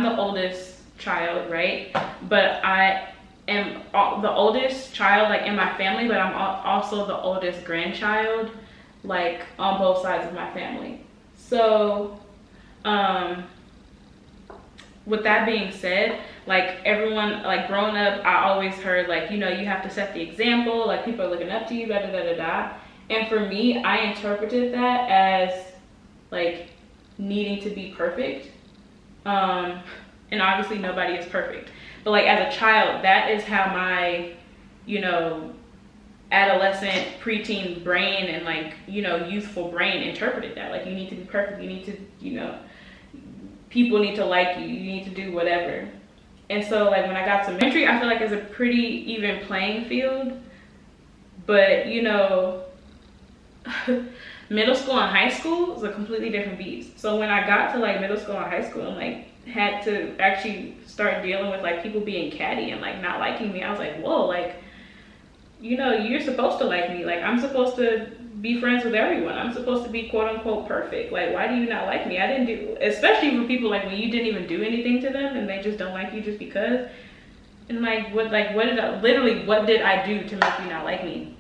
Speaker 1: the oldest child, right? But I am the oldest child, like, in my family, but I'm also the oldest grandchild, like, on both sides of my family. So, with that being said, like, everyone, like, growing up, I always heard, like, you know, you have to set the example, like, people are looking up to you, da da da da da. And for me, I interpreted that as, like, needing to be perfect. And obviously nobody is perfect. But, like, as a child, that is how my, you know, adolescent preteen brain and like, you know, youthful brain interpreted that. Like, you need to be perfect, you need to, you know, people need to like you, you need to do whatever. And so like when I got to elementary, I feel like it's a pretty even playing field. But you know, middle school and high school is a completely different beast. So when I got to like middle school and high school and like had to actually start dealing with like people being catty and like not liking me, I was like, whoa, like, you know, you're supposed to like me. Like, I'm supposed to be friends with everyone. I'm supposed to be quote unquote perfect. Like, why do you not like me? I didn't do, especially for people like when you didn't even do anything to them and they just don't like you just because. And like what did I, literally what did I do to make you not like me?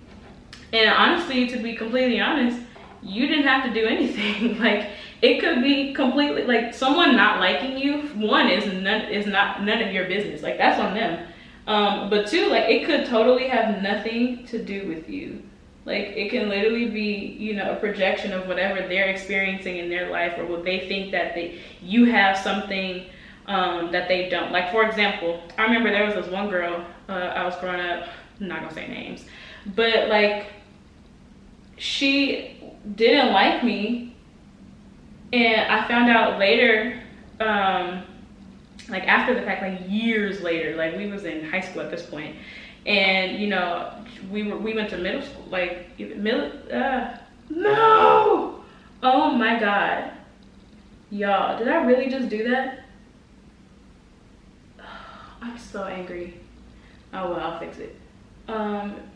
Speaker 1: And honestly, to be completely honest, you didn't have to do anything. Like, it could be completely like someone not liking you, one is none of your business. Like, that's on them. But two, like, it could totally have nothing to do with you. Like, it can literally be, you know, a projection of whatever they're experiencing in their life, or what they think that you have something that they don't. Like, for example, I remember there was this one girl, I was growing up, I'm not gonna say names, but like, she didn't like me, and I found out later, like after the fact, like years later, like we was in high school at this point, and you know, we went to middle school, like no, oh my god, y'all, did I really just do that? I'm so angry. Oh well, I'll fix it.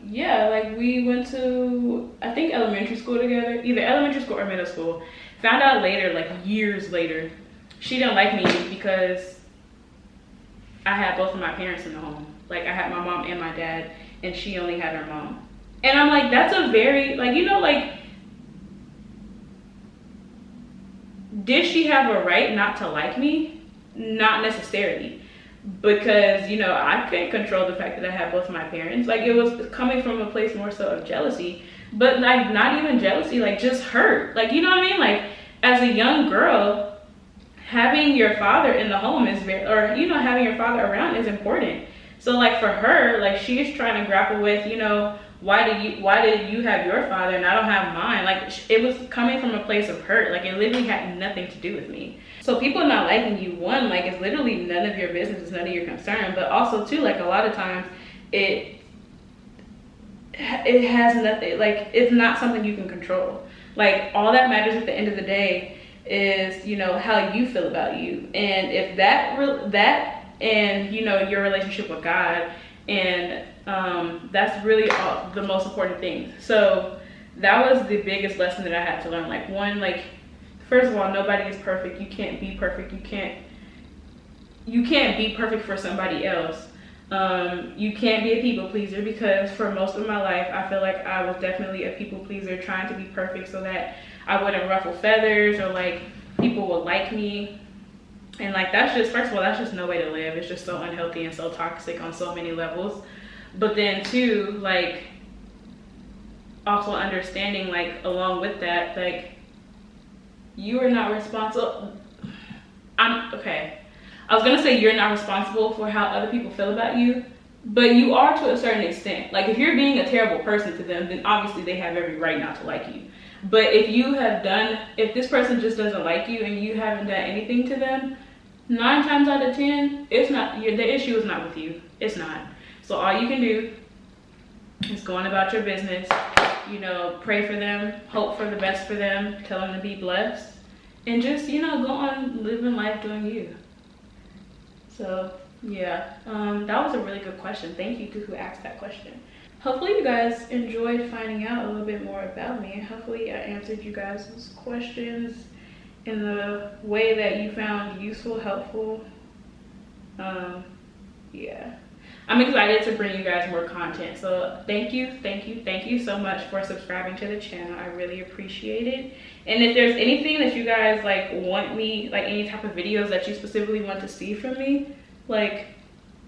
Speaker 1: Yeah, like we went to, I think, elementary school together, either elementary school or middle school. Found out later, like years later, she didn't like me because I had both of my parents in the home. Like, I had my mom and my dad, and she only had her mom. And I'm like, that's a very, like, you know, like, did she have a right not to like me? Not necessarily. Because, you know, I couldn't control the fact that I had both of my parents. Like, it was coming from a place more so of jealousy, but like not even jealousy, like just hurt. Like, you know what I mean? Like, as a young girl, having your father in the home is very, or, you know, having your father around is important. So like for her, like, she's trying to grapple with, you know, why did you have your father and I don't have mine? Like, it was coming from a place of hurt. Like, it literally had nothing to do with me. So people not liking you, one, like, it's literally none of your business, it's none of your concern. But also two, like, a lot of times it has nothing, like, it's not something you can control. Like, all that matters at the end of the day is, you know, how you feel about you. And if that and, you know, your relationship with God, and that's really the most important thing. So that was the biggest lesson that I had to learn. Like, one, like, first of all, nobody is perfect. You can't be perfect. You can't be perfect for somebody else. You can't be a people pleaser, because for most of my life, I feel like I was definitely a people pleaser, trying to be perfect so that I wouldn't ruffle feathers, or like people would like me. And like, that's just, first of all, that's just no way to live. It's just so unhealthy and so toxic on so many levels. But then two, like, also understanding, like, along with that, like, you are not responsible. Okay. I was gonna say you're not responsible for how other people feel about you, but you are to a certain extent. Like, if you're being a terrible person to them, then obviously they have every right not to like you. But if this person just doesn't like you and you haven't done anything to them, 9 times out of 10, it's not, the issue is not with you. It's not. So all you can do is go on about your business, you know, pray for them, hope for the best for them, tell them to be blessed, and just, you know, go on living life doing you. So yeah, that was a really good question. Thank you to who asked that question. Hopefully you guys enjoyed finding out a little bit more about me. Hopefully I answered you guys' questions in the way that you found useful, helpful. Yeah, I'm excited to bring you guys more content. So thank you so much for subscribing to the channel. I really appreciate it. And if there's anything that you guys like want me, like any type of videos that you specifically want to see from me, like,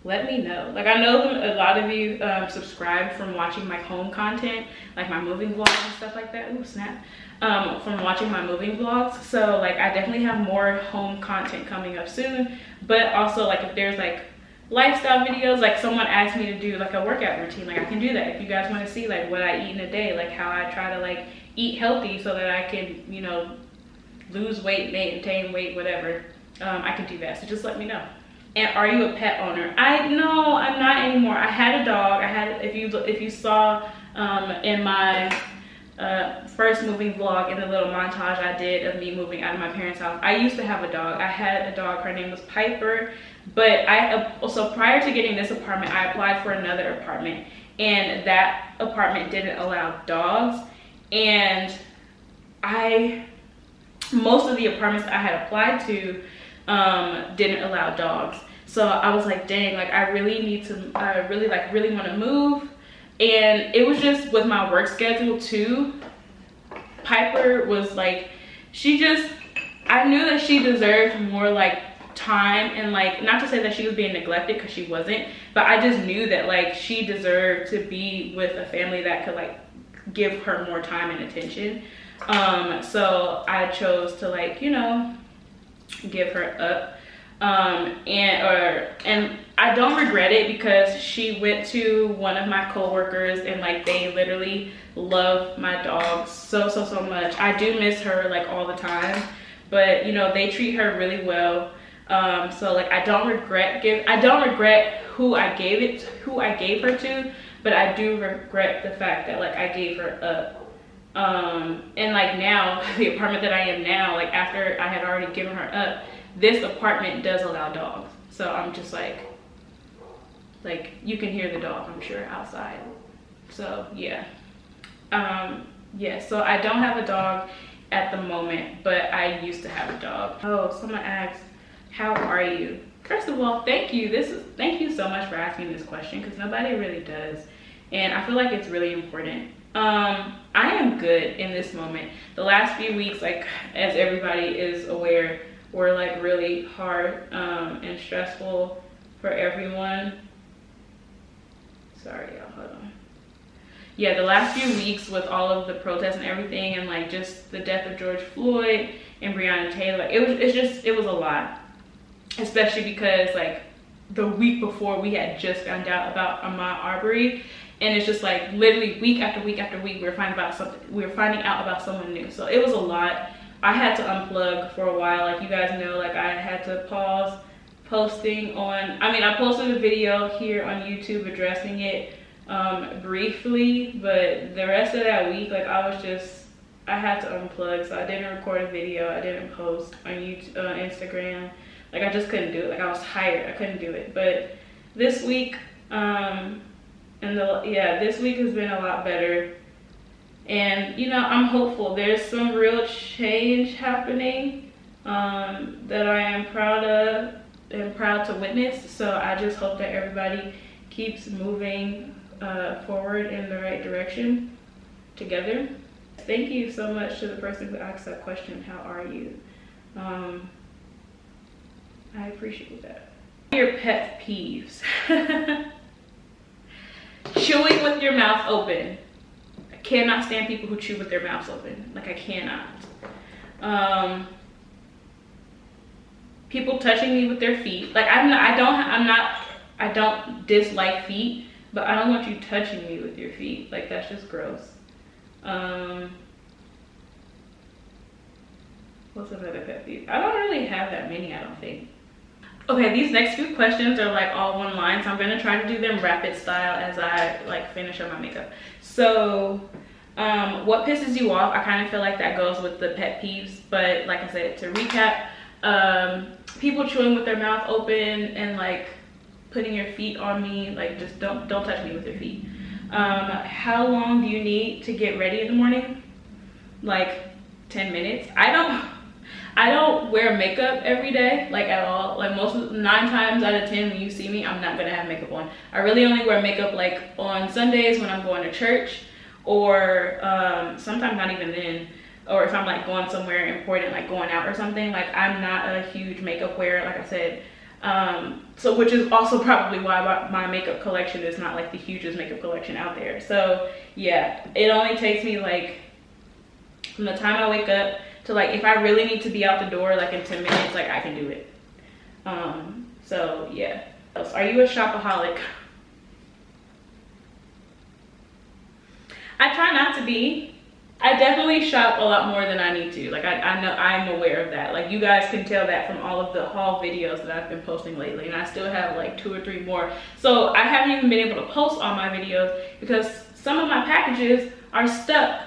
Speaker 1: let me know. Like, I know a lot of you subscribe from watching my home content, like my moving vlogs and stuff like that. Ooh, snap. From watching my moving vlogs. So like, I definitely have more home content coming up soon. But also, like, if there's like lifestyle videos. Like someone asked me to do like a workout routine, like I can do that. If you guys want to see like what I eat in a day, like how I try to like eat healthy so that I can, you know, lose weight, maintain weight, whatever, I can do that. So just let me know. And are you a pet owner? No, I'm not anymore. I had a dog. If you saw in my first moving vlog, in the little montage I did of me moving out of my parents' house, I used to have a dog. I had a dog, her name was Piper. But so prior to getting this apartment, I applied for another apartment, and that apartment didn't allow dogs. And most of the apartments I had applied to didn't allow dogs. So I was like, dang, like I really want to move. And it was just with my work schedule too. Piper was like, I knew that she deserved more like time, and like, not to say that she was being neglected, because she wasn't, but I just knew that like she deserved to be with a family that could like give her more time and attention. So I chose to like, you know, give her up. And I don't regret it, because she went to one of my coworkers, and like they literally love my dog so much. I do miss her like all the time, but you know, they treat her really well. So like I don't regret who I gave her to, but I do regret the fact that like I gave her up. And like now, the apartment that I am now, like after I had already given her up, this apartment does allow dogs. So I'm just like you can hear the dog, I'm sure, outside. So yeah. Yeah, so I don't have a dog at the moment, but I used to have a dog. Oh, someone asked, how are you? First of all, thank you. Thank you so much for asking this question, because nobody really does. And I feel like it's really important. I am good in this moment. The last few weeks, like as everybody is aware, were like really hard and stressful for everyone. Sorry, y'all, hold on. Yeah, the last few weeks with all of the protests and everything, and like just the death of George Floyd and Breonna Taylor, it was a lot. Especially because like the week before we had just found out about Ahmaud Arbery, and it's just like literally week after week after week we were finding out about someone new. So it was a lot. I had to unplug for a while, like you guys know, like I had to pause posting on, I posted a video here on YouTube addressing it briefly, but the rest of that week, like I had to unplug. So I didn't record a video, I didn't post on YouTube, Instagram. Like I just couldn't do it. Like I was tired, I couldn't do it. But this week, this week has been a lot better. And you know, I'm hopeful. There's some real change happening that I am proud of and proud to witness. So I just hope that everybody keeps moving forward in the right direction together. Thank you so much to the person who asked that question, how are you? I appreciate that. Your pet peeves. Chewing with your mouth open. I cannot stand people who chew with their mouths open. Like I cannot. People touching me with their feet. Like I don't dislike feet, but I don't want you touching me with your feet. Like that's just gross. What's another pet peeve? I don't really have that many, I don't think. Okay, these next few questions are like all one line, so I'm gonna try to do them rapid style as I like finish up my makeup. So, what pisses you off? I kind of feel like that goes with the pet peeves, but like I said, to recap, people chewing with their mouth open and like putting your feet on me, like just don't touch me with your feet. How long do you need to get ready in the morning? Like 10 minutes. I don't wear makeup every day, like at all. Like 9 times out of 10 when you see me, I'm not gonna have makeup on. I really only wear makeup like on Sundays when I'm going to church, or sometimes not even then, or if I'm like going somewhere important, like going out or something. Like I'm not a huge makeup wearer, like I said. So which is also probably why my makeup collection is not like the hugest makeup collection out there. So yeah, it only takes me like from the time I wake up to like if I really need to be out the door like in 10 minutes, like I can do it. So yeah, Are you a shopaholic? I try not to be. I definitely shop a lot more than I need to. Like I know I'm aware of that. Like you guys can tell that from all of the haul videos that I've been posting lately, and I still have like 2 or 3 more. So I haven't even been able to post all my videos because some of my packages are stuck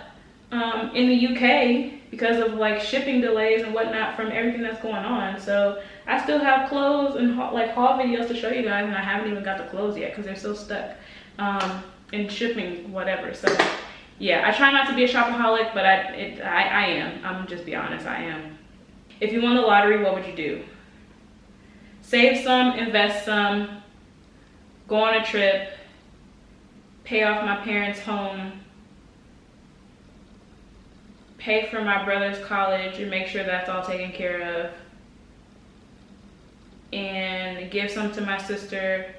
Speaker 1: in the UK because of like shipping delays and whatnot from everything that's going on. So I still have clothes and like haul videos to show you guys, and I haven't even got the clothes yet because they're still stuck in shipping, whatever. So yeah, I try not to be a shopaholic, but I am. I'm just be honest, I am. If you won the lottery, what would you do? Save some, invest some, go on a trip, pay off my parents' home, pay for my brother's college and make sure that's all taken care of, and give some to my sister,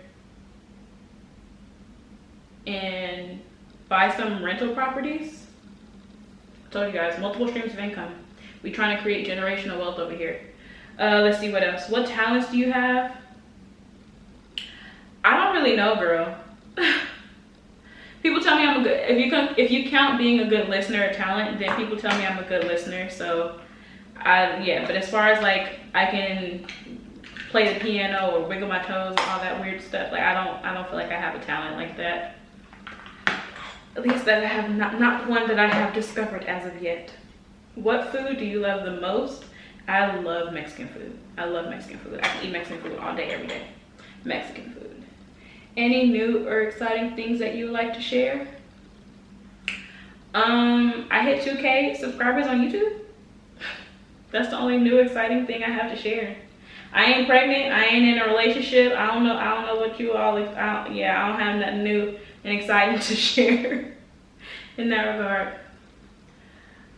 Speaker 1: and buy some rental properties. I told you guys, multiple streams of income. We trying to create generational wealth over here. Let's see what else. What talents do you have? I don't really know, girl. People tell me I'm a good, if you count being a good listener a talent, then people tell me I'm a good listener. So yeah, but as far as like I can play the piano or wiggle my toes, all that weird stuff, like I don't feel like I have a talent like that. At least that I have not one that I have discovered as of yet. What food do you love the most? I love Mexican food. I love Mexican food. I can eat Mexican food all day, every day. Mexican food. Any new or exciting things that you would like to share? I hit 2K subscribers on YouTube. That's the only new exciting thing I have to share. I ain't pregnant. I ain't in a relationship. I don't know what you all. I don't have nothing new and exciting to share in that regard.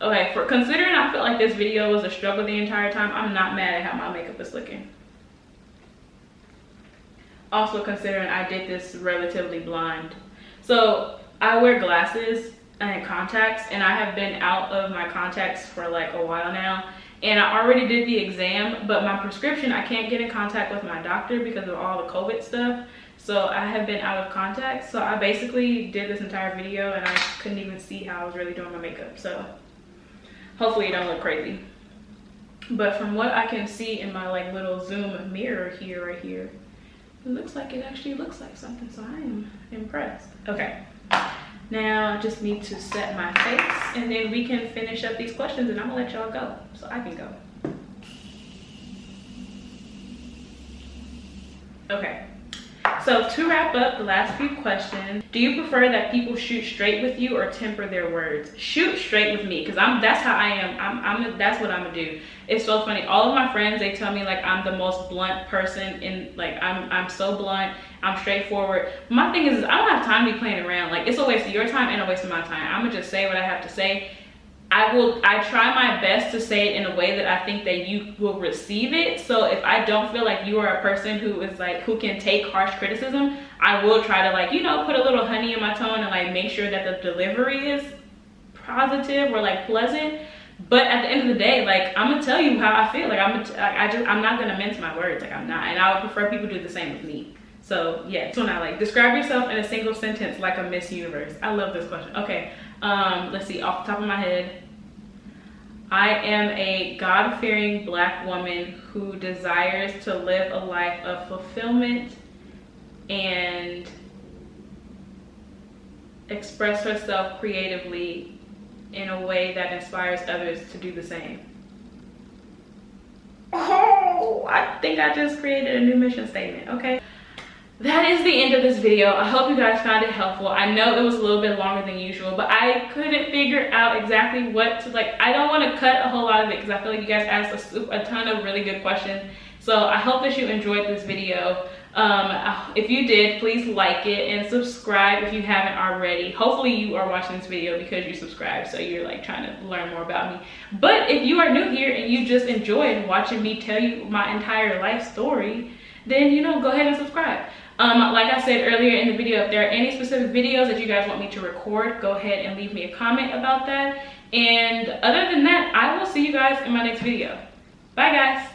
Speaker 1: Okay, considering I feel like this video was a struggle the entire time, I'm not mad at how my makeup is looking. Also considering I did this relatively blind. So I wear glasses and contacts, and I have been out of my contacts for like a while now. And I already did the exam, but my prescription, I can't get in contact with my doctor because of all the COVID stuff. So I have been out of contacts. So I basically did this entire video and I couldn't even see how I was really doing my makeup. So hopefully it don't look crazy. But from what I can see in my like little zoom mirror here, right here, it looks like it actually looks like something. So I am impressed. Okay. Now I just need to set my face and then we can finish up these questions and I'm gonna let y'all go so I can go. Okay. So to wrap up the last few questions, do you prefer that people shoot straight with you or temper their words? Shoot straight with me, because that's how I am. That's what I'm gonna do. It's so funny. All of my friends, they tell me like I'm the most blunt person, and like I'm so blunt, I'm straightforward. My thing is I don't have time to be playing around. Like it's a waste of your time and a waste of my time. I'm gonna just say what I have to say. I try my best to say it in a way that I think that you will receive it. So if I don't feel like you are a person who is like, who can take harsh criticism, I will try to like, you know, put a little honey in my tone and like make sure that the delivery is positive or like pleasant. But at the end of the day, like I'm gonna tell you how I feel. Like I'm not gonna mince my words. Like I'm not, and I would prefer people do the same with me. So yeah, so now like describe yourself in a single sentence like a Miss Universe. I love this question. Okay, let's see, off the top of my head. I am a God-fearing Black woman who desires to live a life of fulfillment and express herself creatively in a way that inspires others to do the same. Oh, I think I just created a new mission statement. Okay. That is the end of this video. I hope you guys found it helpful. I know it was a little bit longer than usual, but I couldn't figure out exactly what to like. I don't want to cut a whole lot of it because I feel like you guys asked a ton of really good questions. So I hope that you enjoyed this video. If you did, please like it and subscribe if you haven't already. Hopefully you are watching this video because you subscribed, so you're like trying to learn more about me. But if you are new here and you just enjoyed watching me tell you my entire life story, then you know, go ahead and subscribe. Like I said earlier in the video, if there are any specific videos that you guys want me to record, go ahead and leave me a comment about that. And other than that, I will see you guys in my next video. Bye guys.